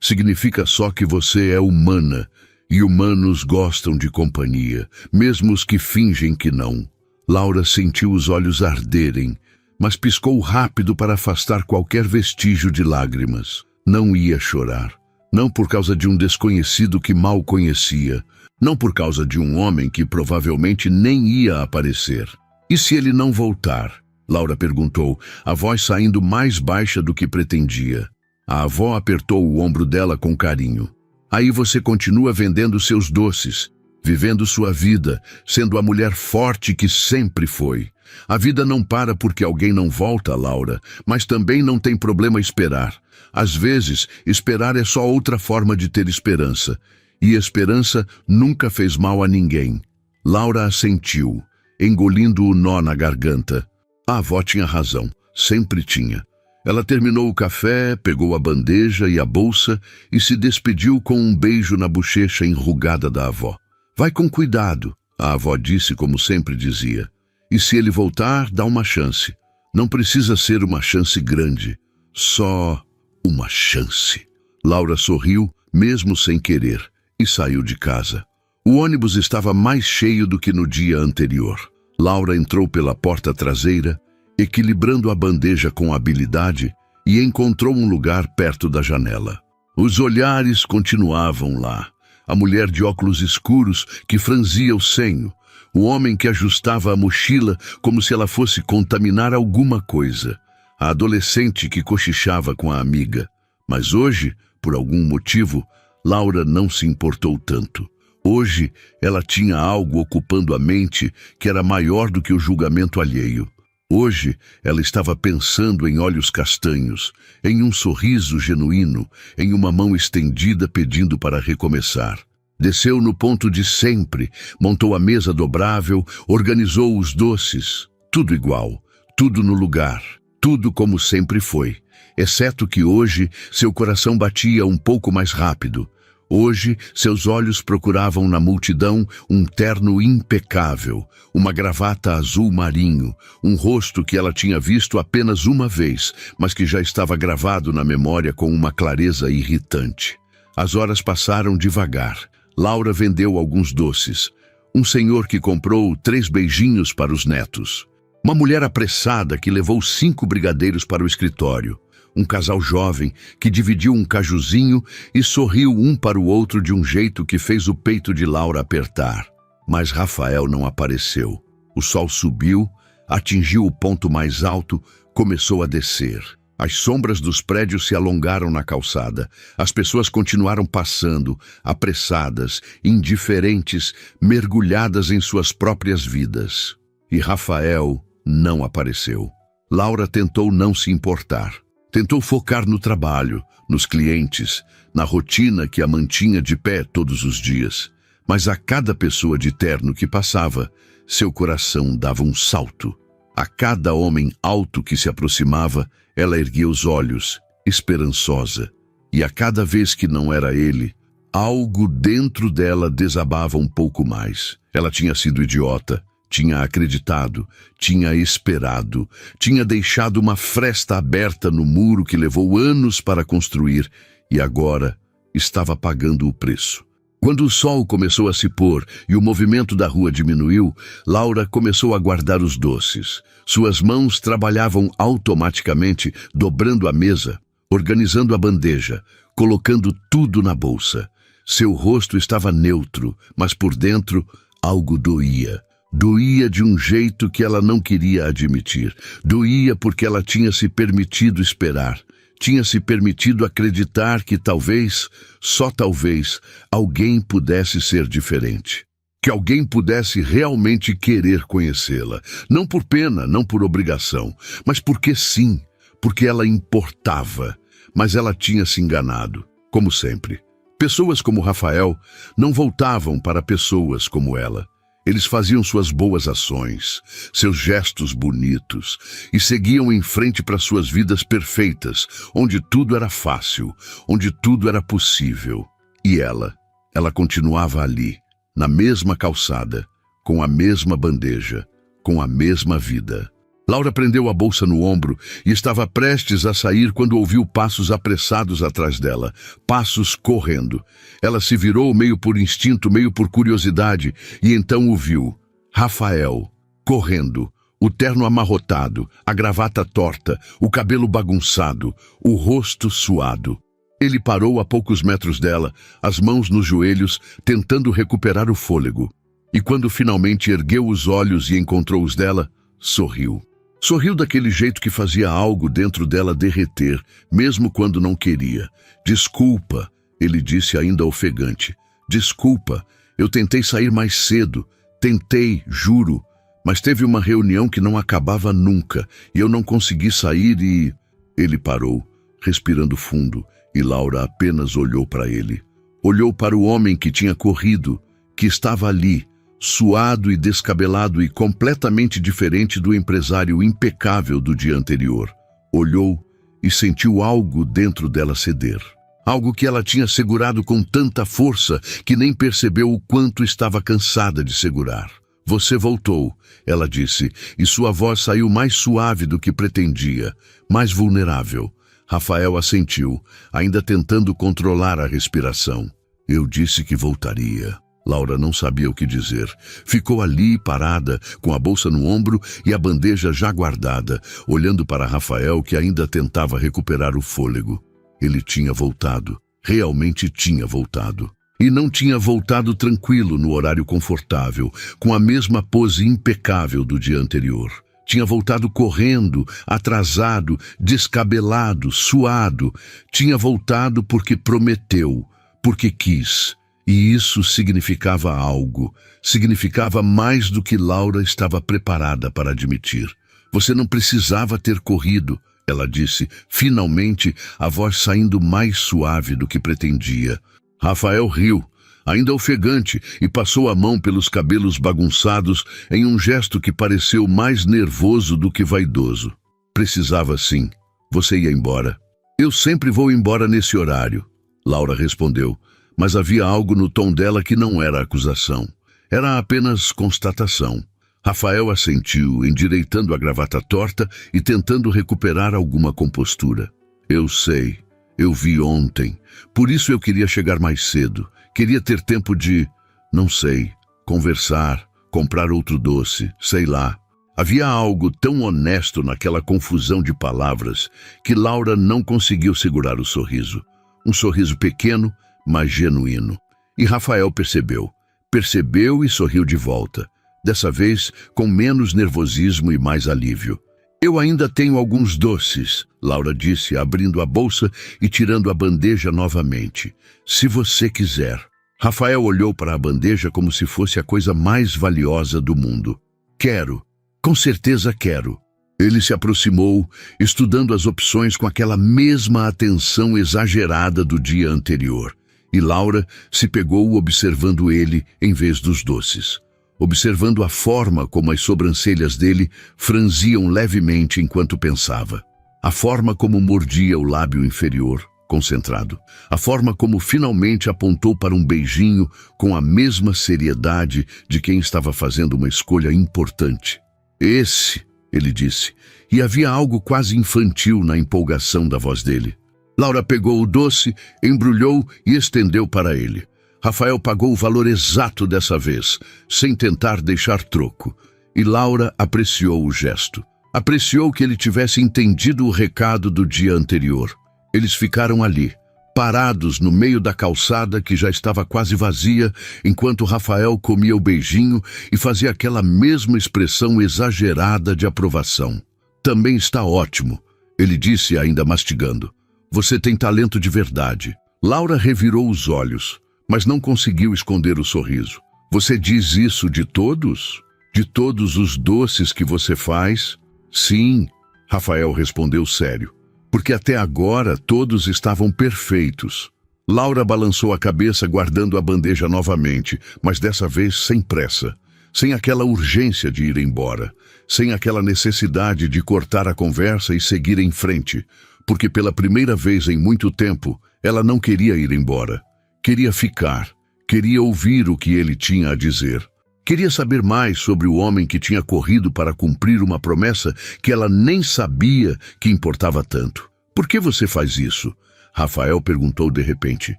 Significa só que você é humana. E humanos gostam de companhia, mesmo os que fingem que não. Laura sentiu os olhos arderem, mas piscou rápido para afastar qualquer vestígio de lágrimas. Não ia chorar. Não por causa de um desconhecido que mal conhecia. Não por causa de um homem que provavelmente nem ia aparecer. E se ele não voltar? Laura perguntou, a voz saindo mais baixa do que pretendia. A avó apertou o ombro dela com carinho. Aí você continua vendendo seus doces, vivendo sua vida, sendo a mulher forte que sempre foi. A vida não para porque alguém não volta, Laura, mas também não tem problema esperar. Às vezes, esperar é só outra forma de ter esperança. E esperança nunca fez mal a ninguém. Laura assentiu. engolindo o nó na garganta. A avó tinha razão, sempre tinha. Ela terminou o café, pegou a bandeja e a bolsa e se despediu com um beijo na bochecha enrugada da avó. Vai com cuidado, a avó disse como sempre dizia. E se ele voltar, dá uma chance. Não precisa ser uma chance grande, só uma chance. Laura sorriu, mesmo sem querer, e saiu de casa. O ônibus estava mais cheio do que no dia anterior. Laura entrou pela porta traseira, equilibrando a bandeja com habilidade, e encontrou um lugar perto da janela. Os olhares continuavam lá. A mulher de óculos escuros que franzia o senho, o homem que ajustava a mochila como se ela fosse contaminar alguma coisa, a adolescente que cochichava com a amiga. Mas hoje, por algum motivo, Laura não se importou tanto. Hoje, ela tinha algo ocupando a mente que era maior do que o julgamento alheio. Hoje, ela estava pensando em olhos castanhos, em um sorriso genuíno, em uma mão estendida pedindo para recomeçar. Desceu no ponto de sempre, montou a mesa dobrável, organizou os doces. Tudo igual, tudo no lugar, tudo como sempre foi. Exceto que hoje, seu coração batia um pouco mais rápido. Hoje, seus olhos procuravam na multidão um terno impecável, uma gravata azul marinho, um rosto que ela tinha visto apenas uma vez, mas que já estava gravado na memória com uma clareza irritante. As horas passaram devagar. Laura vendeu alguns doces. Um senhor que comprou 3 beijinhos para os netos. Uma mulher apressada que levou 5 brigadeiros para o escritório. Um casal jovem que dividiu um cajuzinho e sorriu um para o outro de um jeito que fez o peito de Laura apertar. Mas Rafael não apareceu. O sol subiu, atingiu o ponto mais alto, começou a descer. As sombras dos prédios se alongaram na calçada. As pessoas continuaram passando, apressadas, indiferentes, mergulhadas em suas próprias vidas. E Rafael não apareceu. Laura tentou não se importar. Tentou focar no trabalho, nos clientes, na rotina que a mantinha de pé todos os dias. Mas a cada pessoa de terno que passava, seu coração dava um salto. A cada homem alto que se aproximava, ela erguia os olhos, esperançosa. E a cada vez que não era ele, algo dentro dela desabava um pouco mais. Ela tinha sido idiota. Tinha acreditado, tinha esperado, tinha deixado uma fresta aberta no muro que levou anos para construir e agora estava pagando o preço. Quando o sol começou a se pôr e o movimento da rua diminuiu, Laura começou a guardar os doces. Suas mãos trabalhavam automaticamente, dobrando a mesa, organizando a bandeja, colocando tudo na bolsa. Seu rosto estava neutro, mas por dentro algo doía. Doía de um jeito que ela não queria admitir. Doía porque ela tinha se permitido esperar. Tinha se permitido acreditar que talvez, só talvez, alguém pudesse ser diferente. Que alguém pudesse realmente querer conhecê-la. Não por pena, não por obrigação, mas porque sim, porque ela importava. Mas ela tinha se enganado, como sempre. Pessoas como Rafael não voltavam para pessoas como ela. Eles faziam suas boas ações, seus gestos bonitos, e seguiam em frente para suas vidas perfeitas, onde tudo era fácil, onde tudo era possível. E ela continuava ali, na mesma calçada, com a mesma bandeja, com a mesma vida. Laura prendeu a bolsa no ombro e estava prestes a sair quando ouviu passos apressados atrás dela, passos correndo. Ela se virou meio por instinto, meio por curiosidade, e então o viu. Rafael, correndo, o terno amarrotado, a gravata torta, o cabelo bagunçado, o rosto suado. Ele parou a poucos metros dela, as mãos nos joelhos, tentando recuperar o fôlego. E quando finalmente ergueu os olhos e encontrou os dela, sorriu. Sorriu daquele jeito que fazia algo dentro dela derreter, mesmo quando não queria. Desculpa, ele disse ainda ofegante. Desculpa, eu tentei sair mais cedo. Tentei, juro. Mas teve uma reunião que não acabava nunca, e eu não consegui sair e... Ele parou, respirando fundo, e Laura apenas olhou para ele. Olhou para o homem que tinha corrido, que estava ali, suado e descabelado e completamente diferente do empresário impecável do dia anterior. Olhou e sentiu algo dentro dela ceder. Algo que ela tinha segurado com tanta força que nem percebeu o quanto estava cansada de segurar. Você voltou, ela disse, e sua voz saiu mais suave do que pretendia, mais vulnerável. Rafael assentiu, ainda tentando controlar a respiração. Eu disse que voltaria. Laura não sabia o que dizer. Ficou ali, parada, com a bolsa no ombro e a bandeja já guardada, olhando para Rafael, que ainda tentava recuperar o fôlego. Ele tinha voltado. Realmente tinha voltado. E não tinha voltado tranquilo no horário confortável, com a mesma pose impecável do dia anterior. Tinha voltado correndo, atrasado, descabelado, suado. Tinha voltado porque prometeu, porque quis. E isso significava algo. Significava mais do que Laura estava preparada para admitir. Você não precisava ter corrido, ela disse, finalmente, a voz saindo mais suave do que pretendia. Rafael riu, ainda ofegante, e passou a mão pelos cabelos bagunçados em um gesto que pareceu mais nervoso do que vaidoso. Precisava sim. Você ia embora. Eu sempre vou embora nesse horário, Laura respondeu, mas havia algo no tom dela que não era acusação. Era apenas constatação. Rafael assentiu, endireitando a gravata torta e tentando recuperar alguma compostura. Eu sei. Eu vi ontem. Por isso eu queria chegar mais cedo. Queria ter tempo de, não sei, conversar, comprar outro doce, sei lá. Havia algo tão honesto naquela confusão de palavras que Laura não conseguiu segurar o sorriso. Um sorriso pequeno, mas genuíno. E Rafael percebeu. Percebeu e sorriu de volta. Dessa vez com menos nervosismo e mais alívio. Eu ainda tenho alguns doces, Laura disse, abrindo a bolsa e tirando a bandeja novamente. Se você quiser. Rafael olhou para a bandeja como se fosse a coisa mais valiosa do mundo. Quero. Com certeza quero. Ele se aproximou, estudando as opções com aquela mesma atenção exagerada do dia anterior. E Laura se pegou observando ele em vez dos doces. Observando a forma como as sobrancelhas dele franziam levemente enquanto pensava. A forma como mordia o lábio inferior, concentrado. A forma como finalmente apontou para um beijinho com a mesma seriedade de quem estava fazendo uma escolha importante. Esse, ele disse, e havia algo quase infantil na empolgação da voz dele. Laura pegou o doce, embrulhou e estendeu para ele. Rafael pagou o valor exato dessa vez, sem tentar deixar troco. E Laura apreciou o gesto. Apreciou que ele tivesse entendido o recado do dia anterior. Eles ficaram ali, parados no meio da calçada que já estava quase vazia, enquanto Rafael comia o beijinho e fazia aquela mesma expressão exagerada de aprovação. Também está ótimo, ele disse ainda mastigando. Você tem talento de verdade. Laura revirou os olhos, mas não conseguiu esconder o sorriso. Você diz isso de todos? De todos os doces que você faz? Sim, Rafael respondeu sério, porque até agora todos estavam perfeitos. Laura balançou a cabeça guardando a bandeja novamente, mas dessa vez sem pressa, sem aquela urgência de ir embora, sem aquela necessidade de cortar a conversa e seguir em frente, porque pela primeira vez em muito tempo ela não queria ir embora. Queria ficar, queria ouvir o que ele tinha a dizer. Queria saber mais sobre o homem que tinha corrido para cumprir uma promessa que ela nem sabia que importava tanto. Por que você faz isso? Rafael perguntou de repente,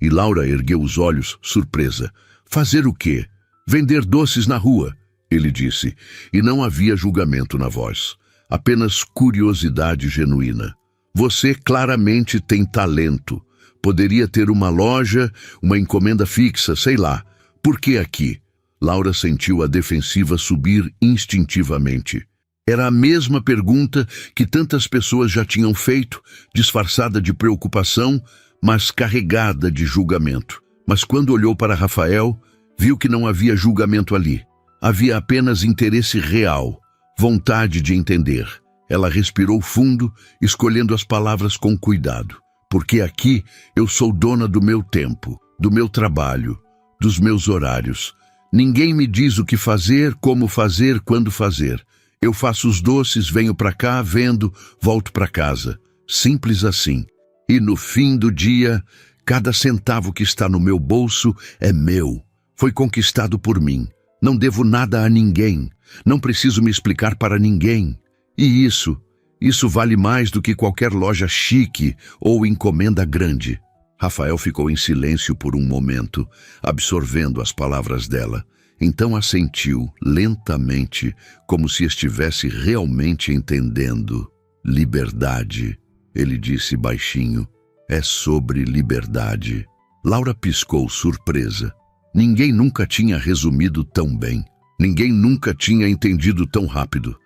e Laura ergueu os olhos, surpresa. Fazer o quê? Vender doces na rua, ele disse, e não havia julgamento na voz, apenas curiosidade genuína. Você claramente tem talento. Poderia ter uma loja, uma encomenda fixa, sei lá. Por que aqui? Laura sentiu a defensiva subir instintivamente. Era a mesma pergunta que tantas pessoas já tinham feito, disfarçada de preocupação, mas carregada de julgamento. Mas quando olhou para Rafael, viu que não havia julgamento ali. Havia apenas interesse real, vontade de entender. Ela respirou fundo, escolhendo as palavras com cuidado. Porque aqui eu sou dona do meu tempo, do meu trabalho, dos meus horários. Ninguém me diz o que fazer, como fazer, quando fazer. Eu faço os doces, venho para cá, vendo, volto para casa. Simples assim. E no fim do dia, cada centavo que está no meu bolso é meu. Foi conquistado por mim. Não devo nada a ninguém. Não preciso me explicar para ninguém. E isso vale mais do que qualquer loja chique ou encomenda grande. Rafael ficou em silêncio por um momento, absorvendo as palavras dela. Então assentiu, lentamente, como se estivesse realmente entendendo. Liberdade, ele disse baixinho. É sobre liberdade. Laura piscou, surpresa. Ninguém nunca tinha resumido tão bem. Ninguém nunca tinha entendido tão rápido.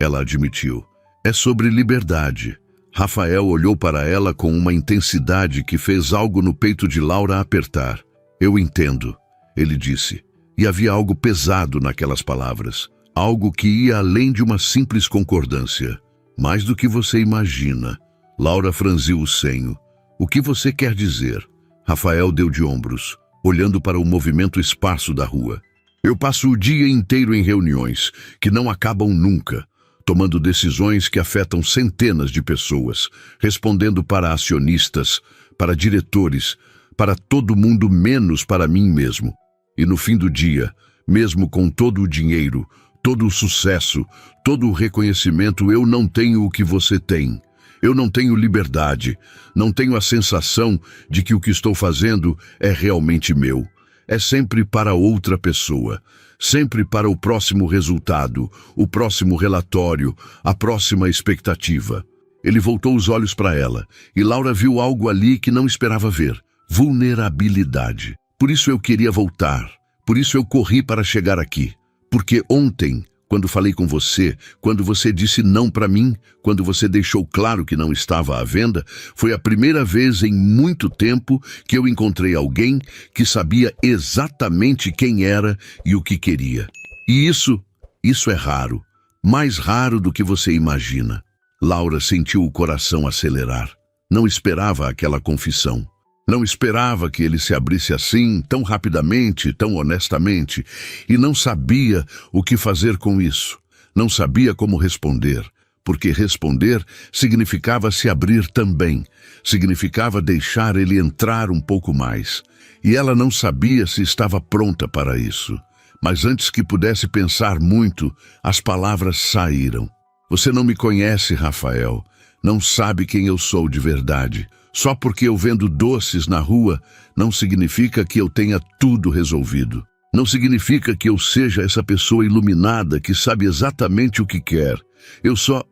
Ela admitiu. É sobre liberdade. Rafael olhou para ela com uma intensidade que fez algo no peito de Laura apertar. Eu entendo, ele disse. E havia algo pesado naquelas palavras. Algo que ia além de uma simples concordância. Mais do que você imagina. Laura franziu o senho. O que você quer dizer? Rafael deu de ombros, olhando para o movimento esparso da rua. Eu passo o dia inteiro em reuniões, que não acabam nunca, tomando decisões que afetam centenas de pessoas, respondendo para acionistas, para diretores, para todo mundo menos para mim mesmo. E no fim do dia, mesmo com todo o dinheiro, todo o sucesso, todo o reconhecimento, eu não tenho o que você tem. Eu não tenho liberdade, não tenho a sensação de que o que estou fazendo é realmente meu. É sempre para outra pessoa, sempre para o próximo resultado, o próximo relatório, a próxima expectativa. Ele voltou os olhos para ela, e Laura viu algo ali que não esperava ver: vulnerabilidade. Por isso eu queria voltar, por isso eu corri para chegar aqui. Porque ontem, quando falei com você, quando você disse não para mim, quando você deixou claro que não estava à venda, foi a primeira vez em muito tempo que eu encontrei alguém que sabia exatamente quem era e o que queria. E isso é raro, mais raro do que você imagina. Laura sentiu o coração acelerar. Não esperava aquela confissão. Não esperava que ele se abrisse assim, tão rapidamente, tão honestamente, e não sabia o que fazer com isso. Não sabia como responder, porque responder significava se abrir também, significava deixar ele entrar um pouco mais. E ela não sabia se estava pronta para isso. Mas antes que pudesse pensar muito, as palavras saíram. Você não me conhece, Rafael, não sabe quem eu sou de verdade. Só porque eu vendo doces na rua, não significa que eu tenha tudo resolvido. Não significa que eu seja essa pessoa iluminada que sabe exatamente o que quer. Eu só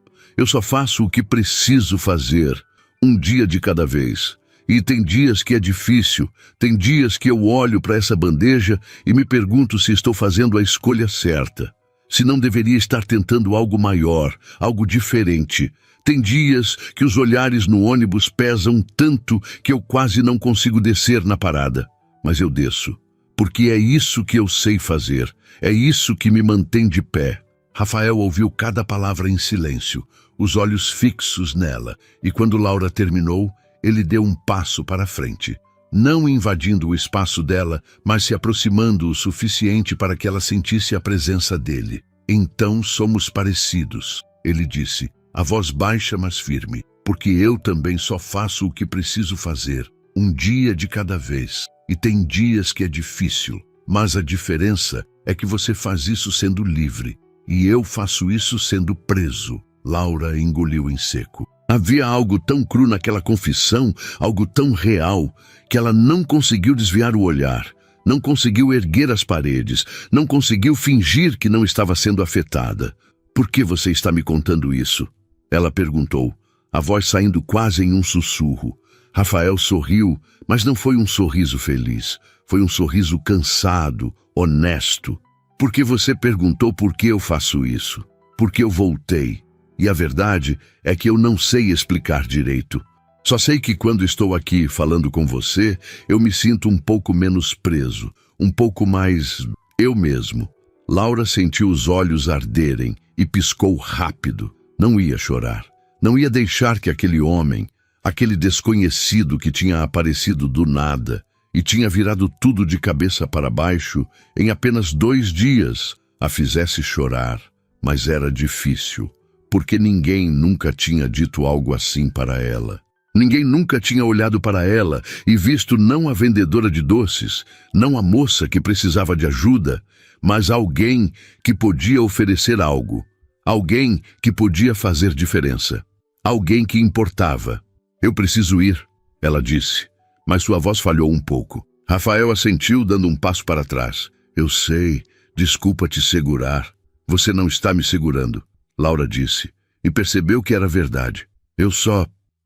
faço o que preciso fazer, um dia de cada vez. E tem dias que é difícil, tem dias que eu olho para essa bandeja e me pergunto se estou fazendo a escolha certa. Se não deveria estar tentando algo maior, algo diferente. Tem dias que os olhares no ônibus pesam tanto que eu quase não consigo descer na parada. Mas eu desço, porque é isso que eu sei fazer, é isso que me mantém de pé. Rafael ouviu cada palavra em silêncio, os olhos fixos nela, e quando Laura terminou, ele deu um passo para a frente. Não invadindo o espaço dela, mas se aproximando o suficiente para que ela sentisse a presença dele. Então somos parecidos, ele disse. A voz baixa, mas firme, porque eu também só faço o que preciso fazer, um dia de cada vez. E tem dias que é difícil, mas a diferença é que você faz isso sendo livre, e eu faço isso sendo preso. Laura engoliu em seco. Havia algo tão cru naquela confissão, algo tão real, que ela não conseguiu desviar o olhar, não conseguiu erguer as paredes, não conseguiu fingir que não estava sendo afetada. Por que você está me contando isso? Ela perguntou, a voz saindo quase em um sussurro. Rafael sorriu, mas não foi um sorriso feliz. Foi um sorriso cansado, honesto. Porque você perguntou por que eu faço isso. Porque eu voltei. E a verdade é que eu não sei explicar direito. Só sei que quando estou aqui falando com você, eu me sinto um pouco menos preso, um pouco mais eu mesmo. Laura sentiu os olhos arderem e piscou rápido. Não ia chorar. Não ia deixar que aquele homem, aquele desconhecido que tinha aparecido do nada, e tinha virado tudo de cabeça para baixo em apenas 2 dias, a fizesse chorar, mas era difícil, porque ninguém nunca tinha dito algo assim para ela. Ninguém nunca tinha olhado para ela e visto não a vendedora de doces, não a moça que precisava de ajuda, mas alguém que podia oferecer algo, alguém que podia fazer diferença, alguém que importava. Eu preciso ir, ela disse, mas sua voz falhou um pouco. Rafael assentiu, dando um passo para trás. Eu sei, desculpa te segurar. Você não está me segurando, Laura disse, e percebeu que era verdade.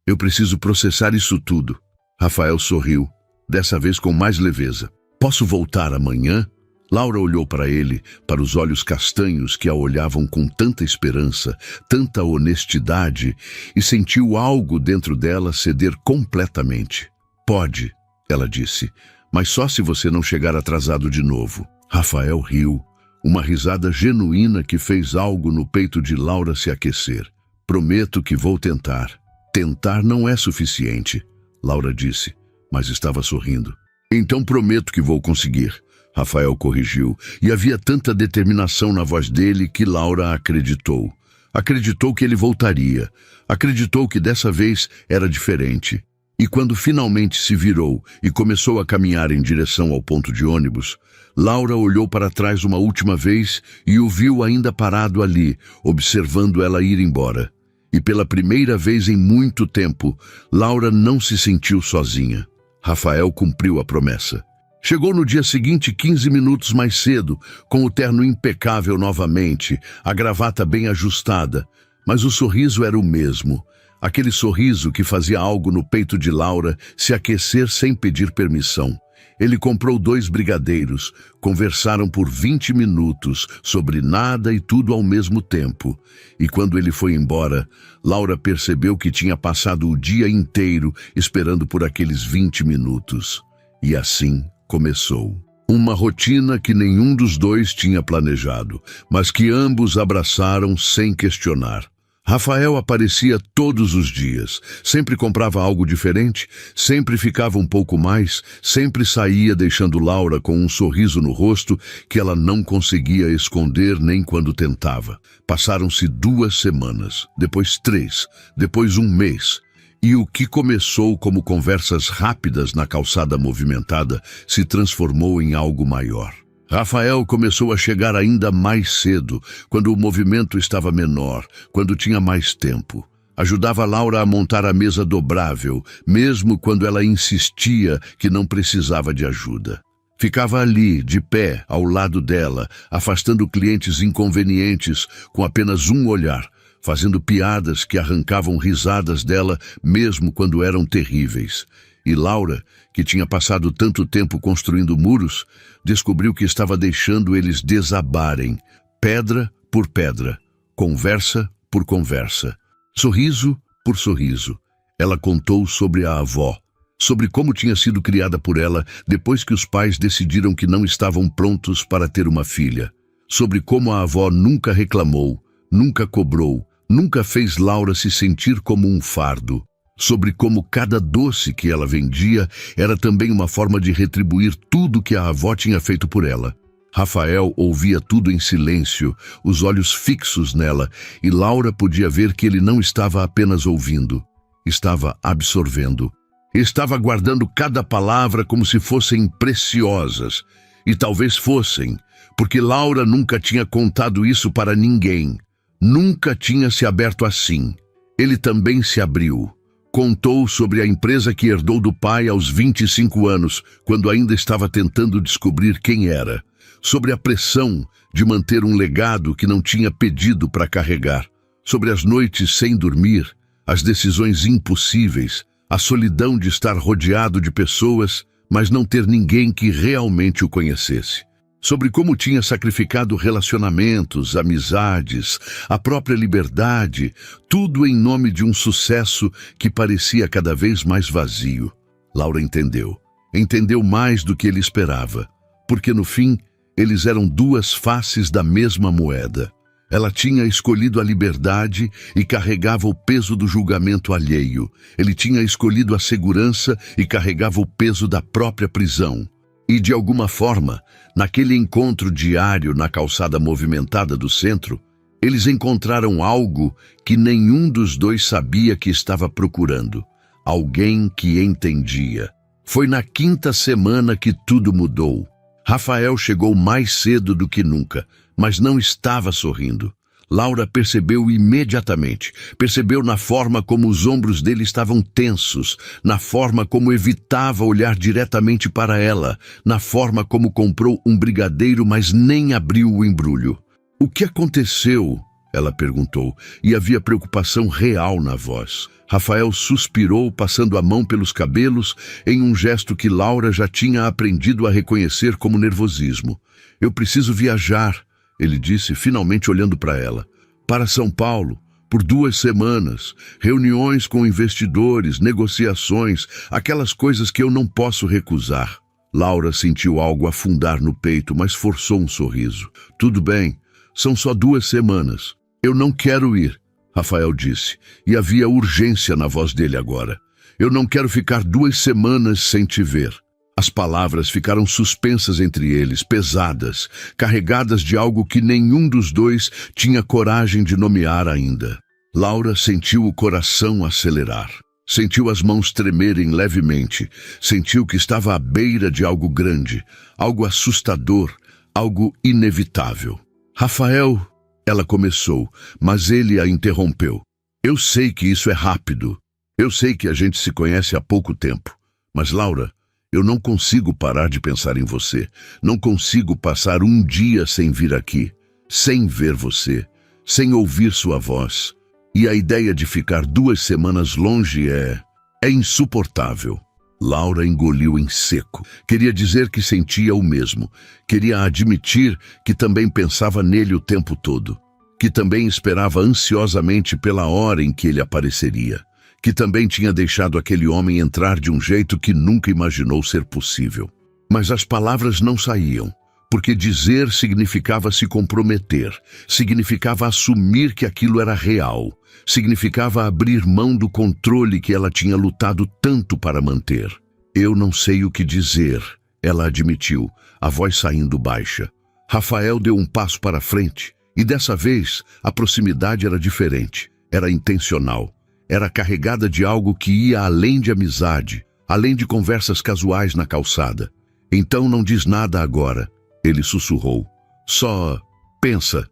Eu preciso processar isso tudo. Rafael sorriu, dessa vez com mais leveza. Posso voltar amanhã? Laura olhou para ele, para os olhos castanhos que a olhavam com tanta esperança, tanta honestidade, e sentiu algo dentro dela ceder completamente. Pode, ela disse, mas só se você não chegar atrasado de novo. Rafael riu, uma risada genuína que fez algo no peito de Laura se aquecer. Prometo que vou tentar. Tentar não é suficiente, Laura disse, mas estava sorrindo. Então prometo que vou conseguir, Rafael corrigiu, e havia tanta determinação na voz dele que Laura acreditou. Acreditou que ele voltaria, acreditou que dessa vez era diferente. E quando finalmente se virou e começou a caminhar em direção ao ponto de ônibus, Laura olhou para trás uma última vez e o viu ainda parado ali, observando ela ir embora. E pela primeira vez em muito tempo, Laura não se sentiu sozinha. Rafael cumpriu a promessa. Chegou no dia seguinte 15 minutos mais cedo, com o terno impecável novamente, a gravata bem ajustada, mas o sorriso era o mesmo. Aquele sorriso que fazia algo no peito de Laura se aquecer sem pedir permissão. Ele comprou 2 brigadeiros, conversaram por 20 minutos sobre nada e tudo ao mesmo tempo. E quando ele foi embora, Laura percebeu que tinha passado o dia inteiro esperando por aqueles 20 minutos. E assim começou. Uma rotina que nenhum dos dois tinha planejado, mas que ambos abraçaram sem questionar. Rafael aparecia todos os dias, sempre comprava algo diferente, sempre ficava um pouco mais, sempre saía deixando Laura com um sorriso no rosto que ela não conseguia esconder nem quando tentava. Passaram-se 2 semanas, depois 3, depois 1 mês. E o que começou como conversas rápidas na calçada movimentada se transformou em algo maior. Rafael começou a chegar ainda mais cedo, quando o movimento estava menor, quando tinha mais tempo. Ajudava Laura a montar a mesa dobrável, mesmo quando ela insistia que não precisava de ajuda. Ficava ali, de pé, ao lado dela, afastando clientes inconvenientes com apenas um olhar, fazendo piadas que arrancavam risadas dela mesmo quando eram terríveis. E Laura, que tinha passado tanto tempo construindo muros, descobriu que estava deixando eles desabarem, pedra por pedra, conversa por conversa, sorriso por sorriso. Ela contou sobre a avó, sobre como tinha sido criada por ela depois que os pais decidiram que não estavam prontos para ter uma filha, sobre como a avó nunca reclamou, nunca cobrou, nunca fez Laura se sentir como um fardo, sobre como cada doce que ela vendia era também uma forma de retribuir tudo que a avó tinha feito por ela. Rafael ouvia tudo em silêncio, os olhos fixos nela, e Laura podia ver que ele não estava apenas ouvindo, estava absorvendo. Estava guardando cada palavra como se fossem preciosas, e talvez fossem, porque Laura nunca tinha contado isso para ninguém, nunca tinha se aberto assim. Ele também se abriu. Contou sobre a empresa que herdou do pai aos 25 anos, quando ainda estava tentando descobrir quem era. Sobre a pressão de manter um legado que não tinha pedido para carregar. Sobre as noites sem dormir, as decisões impossíveis, a solidão de estar rodeado de pessoas, mas não ter ninguém que realmente o conhecesse. Sobre como tinha sacrificado relacionamentos, amizades, a própria liberdade, tudo em nome de um sucesso que parecia cada vez mais vazio. Laura entendeu. Entendeu mais do que ele esperava, porque no fim, eles eram 2 faces da mesma moeda. Ela tinha escolhido a liberdade e carregava o peso do julgamento alheio. Ele tinha escolhido a segurança e carregava o peso da própria prisão. E, de alguma forma, naquele encontro diário na calçada movimentada do centro, eles encontraram algo que nenhum dos dois sabia que estava procurando. Alguém que entendia. Foi na 5ª semana que tudo mudou. Rafael chegou mais cedo do que nunca, mas não estava sorrindo. Laura percebeu imediatamente. Percebeu na forma como os ombros dele estavam tensos, na forma como evitava olhar diretamente para ela, na forma como comprou um brigadeiro, mas nem abriu o embrulho. "O que aconteceu?" ela perguntou, e havia preocupação real na voz. Rafael suspirou, passando a mão pelos cabelos, em um gesto que Laura já tinha aprendido a reconhecer como nervosismo. "Eu preciso viajar", ele disse, finalmente olhando para ela. "Para São Paulo, por 2 semanas, reuniões com investidores, negociações, aquelas coisas que eu não posso recusar." Laura sentiu algo afundar no peito, mas forçou um sorriso. "Tudo bem, são só 2 semanas. Eu não quero ir", Rafael disse, e havia urgência na voz dele agora. "Eu não quero ficar 2 semanas sem te ver." As palavras ficaram suspensas entre eles, pesadas, carregadas de algo que nenhum dos dois tinha coragem de nomear ainda. Laura sentiu o coração acelerar. Sentiu as mãos tremerem levemente. Sentiu que estava à beira de algo grande, algo assustador, algo inevitável. "Rafael", ela começou, mas ele a interrompeu. "Eu sei que isso é rápido. Eu sei que a gente se conhece há pouco tempo. Mas, Laura, eu não consigo parar de pensar em você. Não consigo passar um dia sem vir aqui, sem ver você, sem ouvir sua voz. E a ideia de ficar 2 semanas longe é insuportável." Laura engoliu em seco. Queria dizer que sentia o mesmo. Queria admitir que também pensava nele o tempo todo. Que também esperava ansiosamente pela hora em que ele apareceria. Que também tinha deixado aquele homem entrar de um jeito que nunca imaginou ser possível. Mas as palavras não saíam. Porque dizer significava se comprometer, significava assumir que aquilo era real, significava abrir mão do controle que ela tinha lutado tanto para manter. "Eu não sei o que dizer", ela admitiu, a voz saindo baixa. Rafael deu um passo para frente, e dessa vez a proximidade era diferente, era intencional, era carregada de algo que ia além de amizade, além de conversas casuais na calçada. "Então não diz nada agora", ele sussurrou. "Só pensa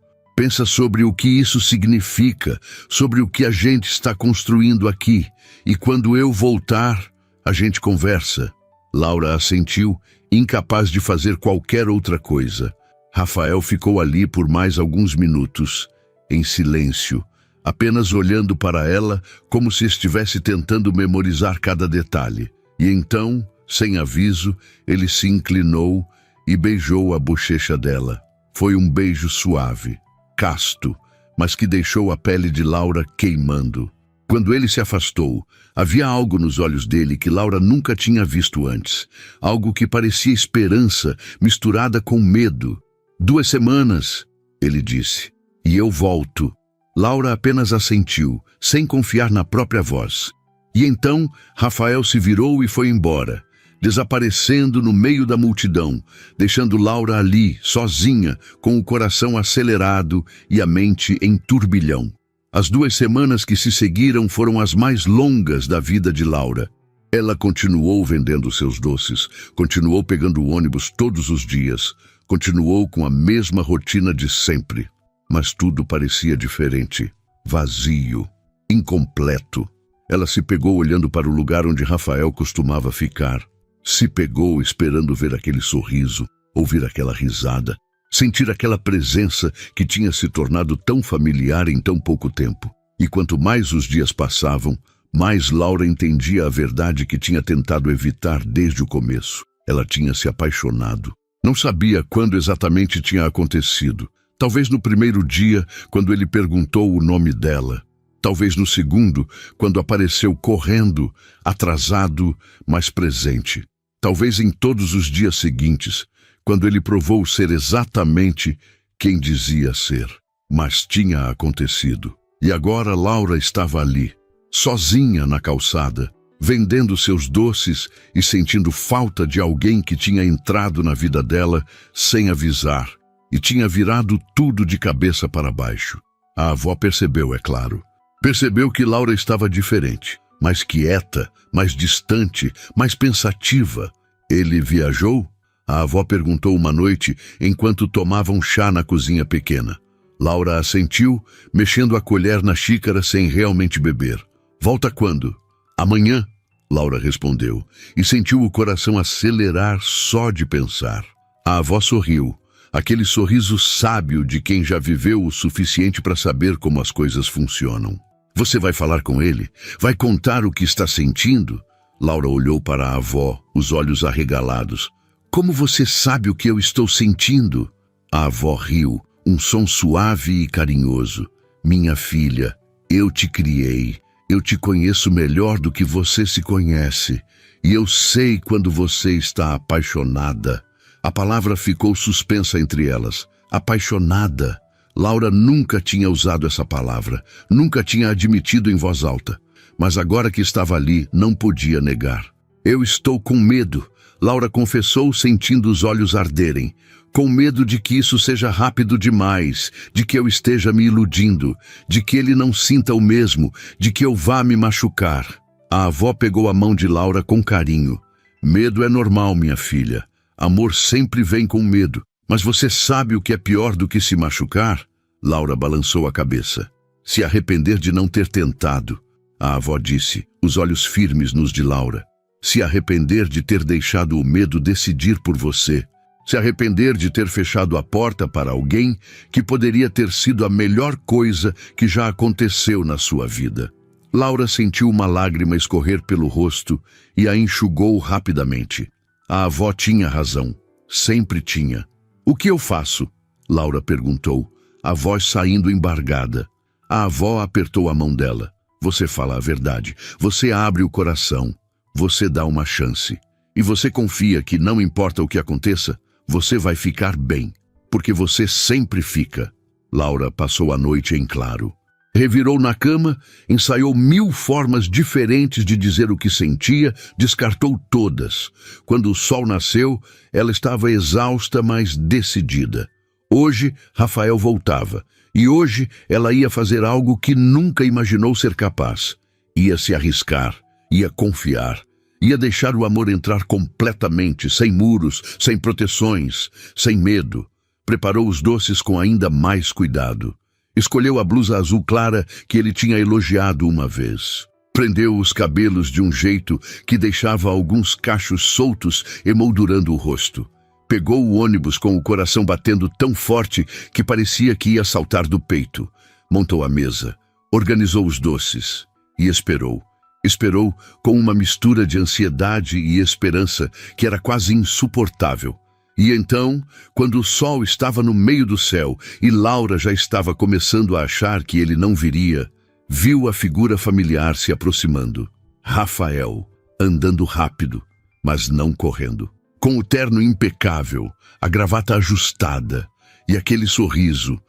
sobre o que isso significa, sobre o que a gente está construindo aqui. E quando eu voltar, a gente conversa." Laura assentiu, incapaz de fazer qualquer outra coisa. Rafael ficou ali por mais alguns minutos, em silêncio, apenas olhando para ela como se estivesse tentando memorizar cada detalhe. E então, sem aviso, ele se inclinou e beijou a bochecha dela. Foi um beijo suave, casto, mas que deixou a pele de Laura queimando. Quando ele se afastou, havia algo nos olhos dele que Laura nunca tinha visto antes. Algo que parecia esperança misturada com medo. "2 semanas", ele disse, "e eu volto." Laura apenas assentiu, sem confiar na própria voz. E então Rafael se virou e foi embora, desaparecendo no meio da multidão, deixando Laura ali, sozinha, com o coração acelerado e a mente em turbilhão. As 2 semanas que se seguiram foram as mais longas da vida de Laura. Ela continuou vendendo seus doces, continuou pegando o ônibus todos os dias, continuou com a mesma rotina de sempre. Mas tudo parecia diferente, vazio, incompleto. Ela se pegou olhando para o lugar onde Rafael costumava ficar. Se pegou esperando ver aquele sorriso, ouvir aquela risada, sentir aquela presença que tinha se tornado tão familiar em tão pouco tempo. E quanto mais os dias passavam, mais Laura entendia a verdade que tinha tentado evitar desde o começo. Ela tinha se apaixonado. Não sabia quando exatamente tinha acontecido. Talvez no primeiro dia, quando ele perguntou o nome dela. Talvez no segundo, quando apareceu correndo, atrasado, mas presente. Talvez em todos os dias seguintes, quando ele provou ser exatamente quem dizia ser. Mas tinha acontecido. E agora Laura estava ali, sozinha na calçada, vendendo seus doces e sentindo falta de alguém que tinha entrado na vida dela sem avisar e tinha virado tudo de cabeça para baixo. A avó percebeu, é claro. Percebeu que Laura estava diferente, mais quieta, mais distante, mais pensativa. Ele viajou? A avó perguntou uma noite enquanto tomavam chá na cozinha pequena. Laura assentiu, mexendo a colher na xícara sem realmente beber. Volta quando? Amanhã, Laura respondeu, e sentiu o coração acelerar só de pensar. A avó sorriu, aquele sorriso sábio de quem já viveu o suficiente para saber como as coisas funcionam. Você vai falar com ele? Vai contar o que está sentindo? Laura olhou para a avó, os olhos arregalados. Como você sabe o que eu estou sentindo? A avó riu, um som suave e carinhoso. Minha filha, eu te criei. Eu te conheço melhor do que você se conhece. E eu sei quando você está apaixonada. A palavra ficou suspensa entre elas. Apaixonada. Laura nunca tinha usado essa palavra. Nunca tinha admitido em voz alta. Mas agora que estava ali, não podia negar. Eu estou com medo, Laura confessou, sentindo os olhos arderem. Com medo de que isso seja rápido demais, de que eu esteja me iludindo, de que ele não sinta o mesmo, de que eu vá me machucar. A avó pegou a mão de Laura com carinho. Medo é normal, minha filha. Amor sempre vem com medo. Mas você sabe o que é pior do que se machucar? Laura balançou a cabeça. Se arrepender de não ter tentado. A avó disse, os olhos firmes nos de Laura. Se arrepender de ter deixado o medo decidir por você. Se arrepender de ter fechado a porta para alguém que poderia ter sido a melhor coisa que já aconteceu na sua vida. Laura sentiu uma lágrima escorrer pelo rosto e a enxugou rapidamente. A avó tinha razão. Sempre tinha. O que eu faço? Laura perguntou, a voz saindo embargada. A avó apertou a mão dela. Você fala a verdade. Você abre o coração. Você dá uma chance. E você confia que não importa o que aconteça, você vai ficar bem. Porque você sempre fica. Laura passou a noite em claro. Revirou na cama, ensaiou 1000 formas diferentes de dizer o que sentia, descartou todas. Quando o sol nasceu, ela estava exausta, mas decidida. Hoje, Rafael voltava. E hoje, ela ia fazer algo que nunca imaginou ser capaz. Ia se arriscar, ia confiar, ia deixar o amor entrar completamente, sem muros, sem proteções, sem medo. Preparou os doces com ainda mais cuidado. Escolheu a blusa azul clara que ele tinha elogiado uma vez. Prendeu os cabelos de um jeito que deixava alguns cachos soltos emoldurando o rosto. Pegou o ônibus com o coração batendo tão forte que parecia que ia saltar do peito. Montou a mesa, organizou os doces e esperou. Esperou com uma mistura de ansiedade e esperança que era quase insuportável. E então, quando o sol estava no meio do céu e Laura já estava começando a achar que ele não viria, viu a figura familiar se aproximando. Rafael, andando rápido, mas não correndo. Com o terno impecável, a gravata ajustada e aquele sorriso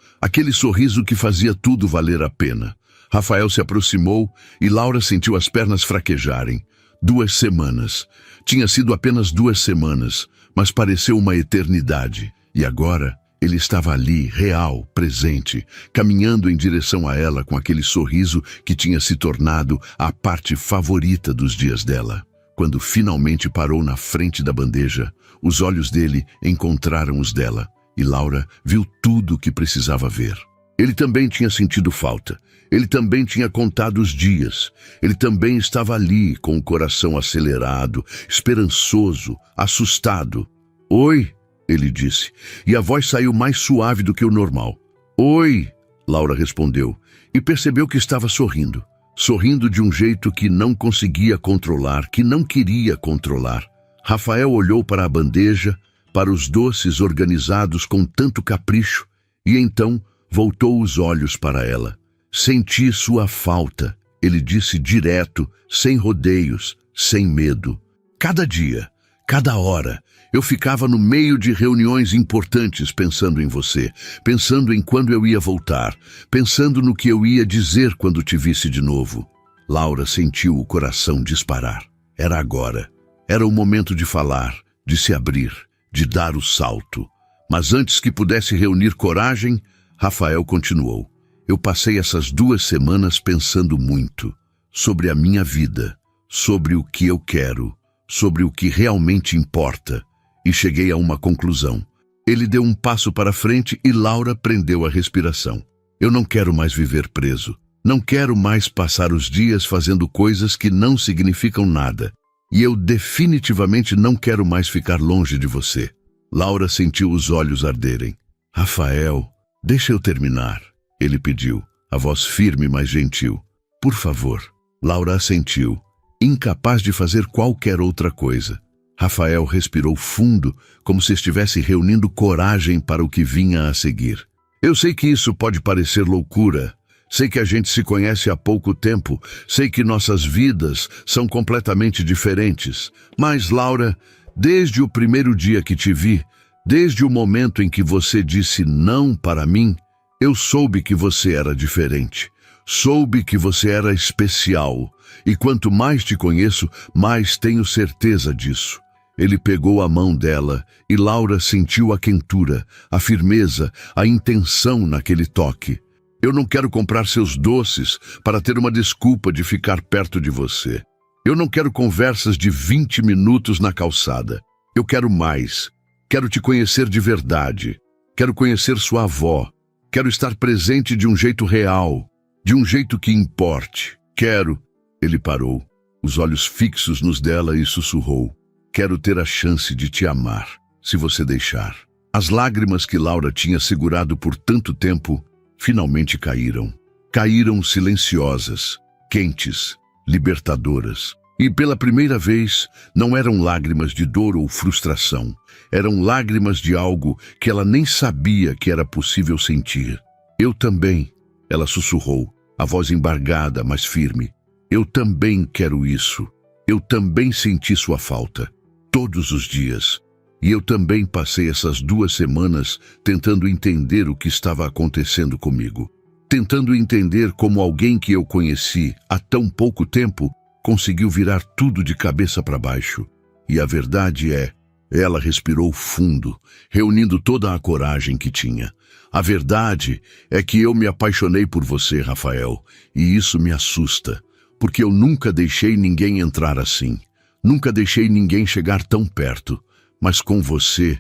que fazia tudo valer a pena. Rafael se aproximou e Laura sentiu as pernas fraquejarem. 2 semanas. Tinha sido apenas 2 semanas, mas pareceu uma eternidade. E agora, ele estava ali, real, presente, caminhando em direção a ela com aquele sorriso que tinha se tornado a parte favorita dos dias dela. Quando finalmente parou na frente da bandeja, os olhos dele encontraram os dela, e Laura viu tudo o que precisava ver. Ele também tinha sentido falta. Ele também tinha contado os dias. Ele também estava ali, com o coração acelerado, esperançoso, assustado. Oi, ele disse, e a voz saiu mais suave do que o normal. Oi, Laura respondeu, e percebeu que estava sorrindo. Sorrindo de um jeito que não conseguia controlar, que não queria controlar. Rafael olhou para a bandeja, para os doces organizados com tanto capricho, e então voltou os olhos para ela. Senti sua falta, ele disse direto, sem rodeios, sem medo. Cada dia, cada hora, Eu ficava no meio de reuniões importantes pensando em você, pensando em quando eu ia voltar, pensando no que eu ia dizer quando te visse de novo. Laura sentiu o coração disparar. Era agora. Era o momento de falar, de se abrir, de dar o salto. Mas antes que pudesse reunir coragem, Rafael continuou. Eu passei essas 2 semanas pensando muito sobre a minha vida, sobre o que eu quero, sobre o que realmente importa, e cheguei a uma conclusão. Ele deu um passo para frente e Laura prendeu a respiração. Eu não quero mais viver preso. Não quero mais passar os dias fazendo coisas que não significam nada. E eu definitivamente não quero mais ficar longe de você. Laura sentiu os olhos arderem. Rafael, deixa eu terminar, ele pediu, a voz firme, mas gentil. Por favor. Laura assentiu, incapaz de fazer qualquer outra coisa. Rafael respirou fundo, como se estivesse reunindo coragem para o que vinha a seguir. Eu sei que isso pode parecer loucura. Sei que a gente se conhece há pouco tempo. Sei que nossas vidas são completamente diferentes. Mas, Laura, desde o primeiro dia que te vi, desde o momento em que você disse não para mim, eu soube que você era diferente. Soube que você era especial. E quanto mais te conheço, mais tenho certeza disso. Ele pegou a mão dela e Laura sentiu a quentura, a firmeza, a intenção naquele toque. Eu não quero comprar seus doces para ter uma desculpa de ficar perto de você. Eu não quero conversas de 20 minutos na calçada. Eu quero mais. Quero te conhecer de verdade. Quero conhecer sua avó. Quero estar presente de um jeito real, de um jeito que importe. Quero... Ele parou, os olhos fixos nos dela e sussurrou. Quero ter a chance de te amar, se você deixar. As lágrimas que Laura tinha segurado por tanto tempo, finalmente caíram. Caíram silenciosas, quentes, libertadoras. E pela primeira vez, não eram lágrimas de dor ou frustração. Eram lágrimas de algo que ela nem sabia que era possível sentir. Eu também, ela sussurrou, a voz embargada, mas firme. Eu também quero isso. Eu também senti sua falta. Todos os dias. E eu também passei essas 2 semanas tentando entender o que estava acontecendo comigo. Tentando entender como alguém que eu conheci há tão pouco tempo conseguiu virar tudo de cabeça para baixo. E a verdade é, ela respirou fundo, reunindo toda a coragem que tinha. A verdade é que eu me apaixonei por você, Rafael, e isso me assusta, porque eu nunca deixei ninguém entrar assim. Nunca deixei ninguém chegar tão perto, mas com você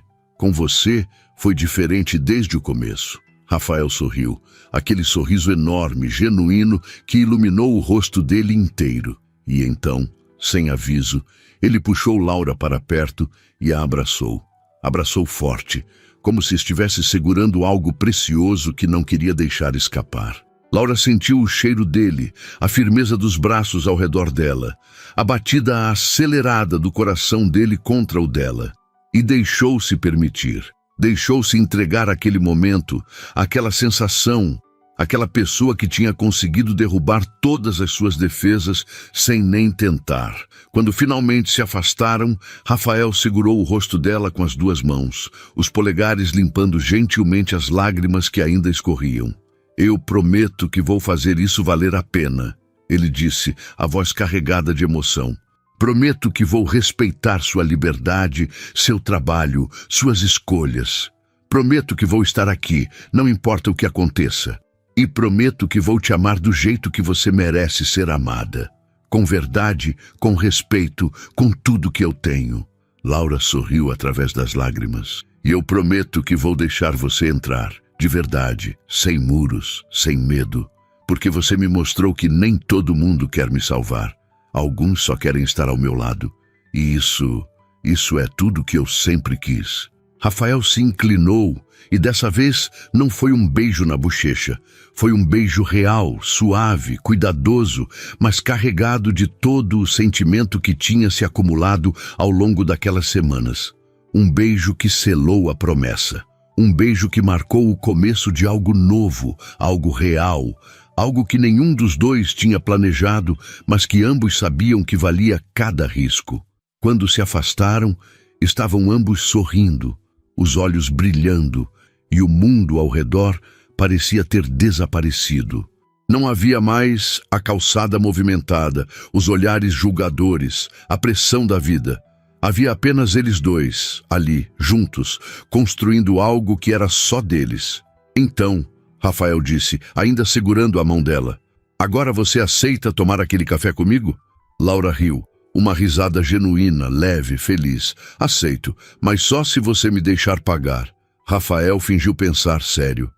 foi diferente desde o começo. Rafael sorriu, aquele sorriso enorme, genuíno, que iluminou o rosto dele inteiro. E então, sem aviso, ele puxou Laura para perto e a abraçou. Abraçou forte, como se estivesse segurando algo precioso que não queria deixar escapar. Laura sentiu o cheiro dele, a firmeza dos braços ao redor dela, a batida acelerada do coração dele contra o dela. E deixou-se permitir, deixou-se entregar àquele momento, àquela sensação, aquela pessoa que tinha conseguido derrubar todas as suas defesas sem nem tentar. Quando finalmente se afastaram, Rafael segurou o rosto dela com as 2 mãos, os polegares limpando gentilmente as lágrimas que ainda escorriam. Eu prometo que vou fazer isso valer a pena, ele disse, a voz carregada de emoção. Prometo que vou respeitar sua liberdade, seu trabalho, suas escolhas. Prometo que vou estar aqui, não importa o que aconteça. E prometo que vou te amar do jeito que você merece ser amada. Com verdade, com respeito, com tudo que eu tenho. Laura sorriu através das lágrimas. E eu prometo que vou deixar você entrar. De verdade, sem muros, sem medo, porque você me mostrou que nem todo mundo quer me salvar. Alguns só querem estar ao meu lado. E isso é tudo que eu sempre quis. Rafael se inclinou e dessa vez não foi um beijo na bochecha. Foi um beijo real, suave, cuidadoso, mas carregado de todo o sentimento que tinha se acumulado ao longo daquelas semanas. Um beijo que selou a promessa. Um beijo que marcou o começo de algo novo, algo real, algo que nenhum dos dois tinha planejado, mas que ambos sabiam que valia cada risco. Quando se afastaram, Estavam ambos sorrindo, os olhos brilhando, e o mundo ao redor parecia ter desaparecido. Não havia mais a calçada movimentada, os olhares julgadores, a pressão da vida. Havia apenas eles dois, ali, juntos, construindo algo que era só deles. Então, Rafael disse, ainda segurando a mão dela, agora você aceita tomar aquele café comigo? Laura riu, uma risada genuína, leve, feliz. Aceito, mas só se você me deixar pagar. Rafael fingiu pensar sério.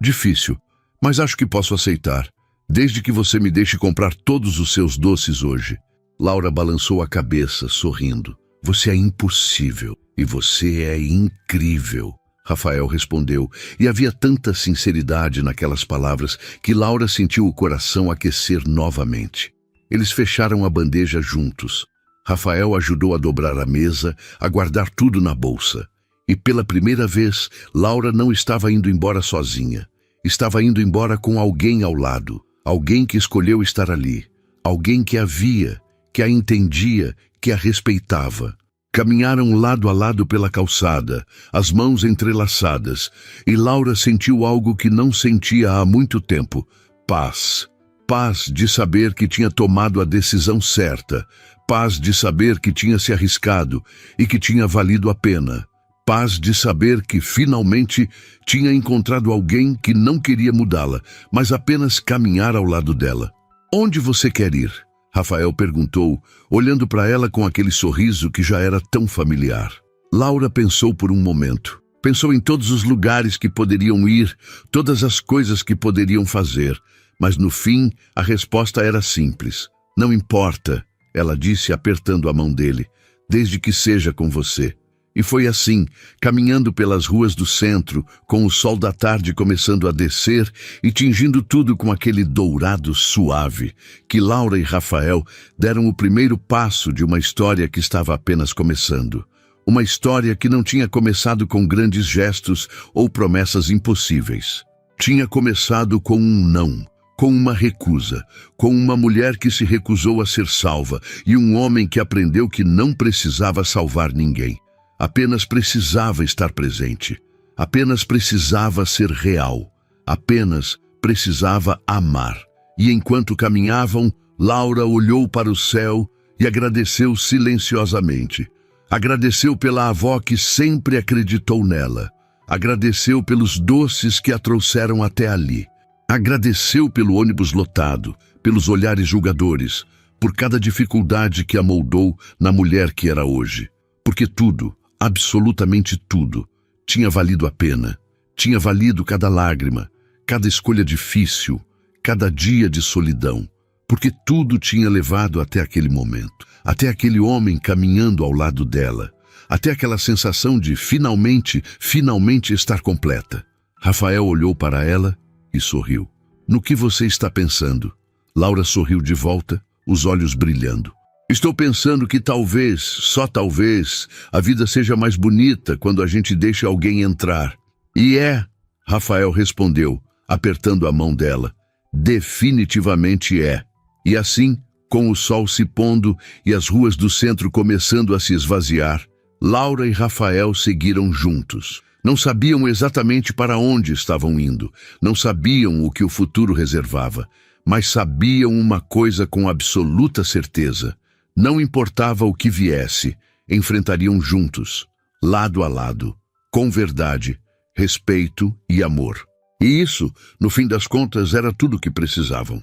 Difícil, mas acho que posso aceitar, desde que você me deixe comprar todos os seus doces hoje. Laura balançou a cabeça, sorrindo. Você é impossível e você é incrível, Rafael respondeu, e havia tanta sinceridade naquelas palavras que Laura sentiu o coração aquecer novamente. Eles fecharam a bandeja juntos. Rafael ajudou a dobrar a mesa, a guardar tudo na bolsa. E pela primeira vez, Laura não estava indo embora sozinha. Estava indo embora com alguém ao lado. Alguém que escolheu estar ali. Alguém que a via, que a entendia, que a respeitava. Caminharam lado a lado pela calçada, as mãos entrelaçadas, e Laura sentiu algo que não sentia há muito tempo. Paz. Paz de saber que tinha tomado a decisão certa. Paz de saber que tinha se arriscado e que tinha valido a pena. Paz de saber que, finalmente, tinha encontrado alguém que não queria mudá-la, mas apenas caminhar ao lado dela. Onde você quer ir? Rafael perguntou, olhando para ela com aquele sorriso que já era tão familiar. Laura pensou por um momento. Pensou em todos os lugares que poderiam ir, todas as coisas que poderiam fazer. Mas no fim, a resposta era simples. Não importa, ela disse apertando a mão dele, desde que seja com você. E foi assim, caminhando pelas ruas do centro, com o sol da tarde começando a descer e tingindo tudo com aquele dourado suave, que Laura e Rafael deram o primeiro passo de uma história que estava apenas começando. Uma história que não tinha começado com grandes gestos ou promessas impossíveis. Tinha começado com um não, com uma recusa, com uma mulher que se recusou a ser salva e um homem que aprendeu que não precisava salvar ninguém. Apenas precisava estar presente. Apenas precisava ser real. Apenas precisava amar. E enquanto caminhavam, Laura olhou para o céu e agradeceu silenciosamente. Agradeceu pela avó que sempre acreditou nela. Agradeceu pelos doces que a trouxeram até ali. Agradeceu pelo ônibus lotado, pelos olhares julgadores, por cada dificuldade que a moldou na mulher que era hoje. Porque tudo, absolutamente tudo, tinha valido a pena. Tinha valido cada lágrima, cada escolha difícil, cada dia de solidão. Porque tudo tinha levado até aquele momento, até aquele homem caminhando ao lado dela, até aquela sensação de finalmente estar completa. Rafael olhou para ela e sorriu. No que você está pensando? Laura sorriu de volta, os olhos brilhando. Estou pensando que talvez, só talvez, a vida seja mais bonita quando a gente deixa alguém entrar. E é, Rafael respondeu, apertando a mão dela. Definitivamente é. E assim, com o sol se pondo e as ruas do centro começando a se esvaziar, Laura e Rafael seguiram juntos. Não sabiam exatamente para onde estavam indo, não sabiam o que o futuro reservava, mas sabiam uma coisa com absoluta certeza. Não importava o que viesse, enfrentariam juntos, lado a lado, com verdade, respeito e amor. E isso, no fim das contas, era tudo o que precisavam.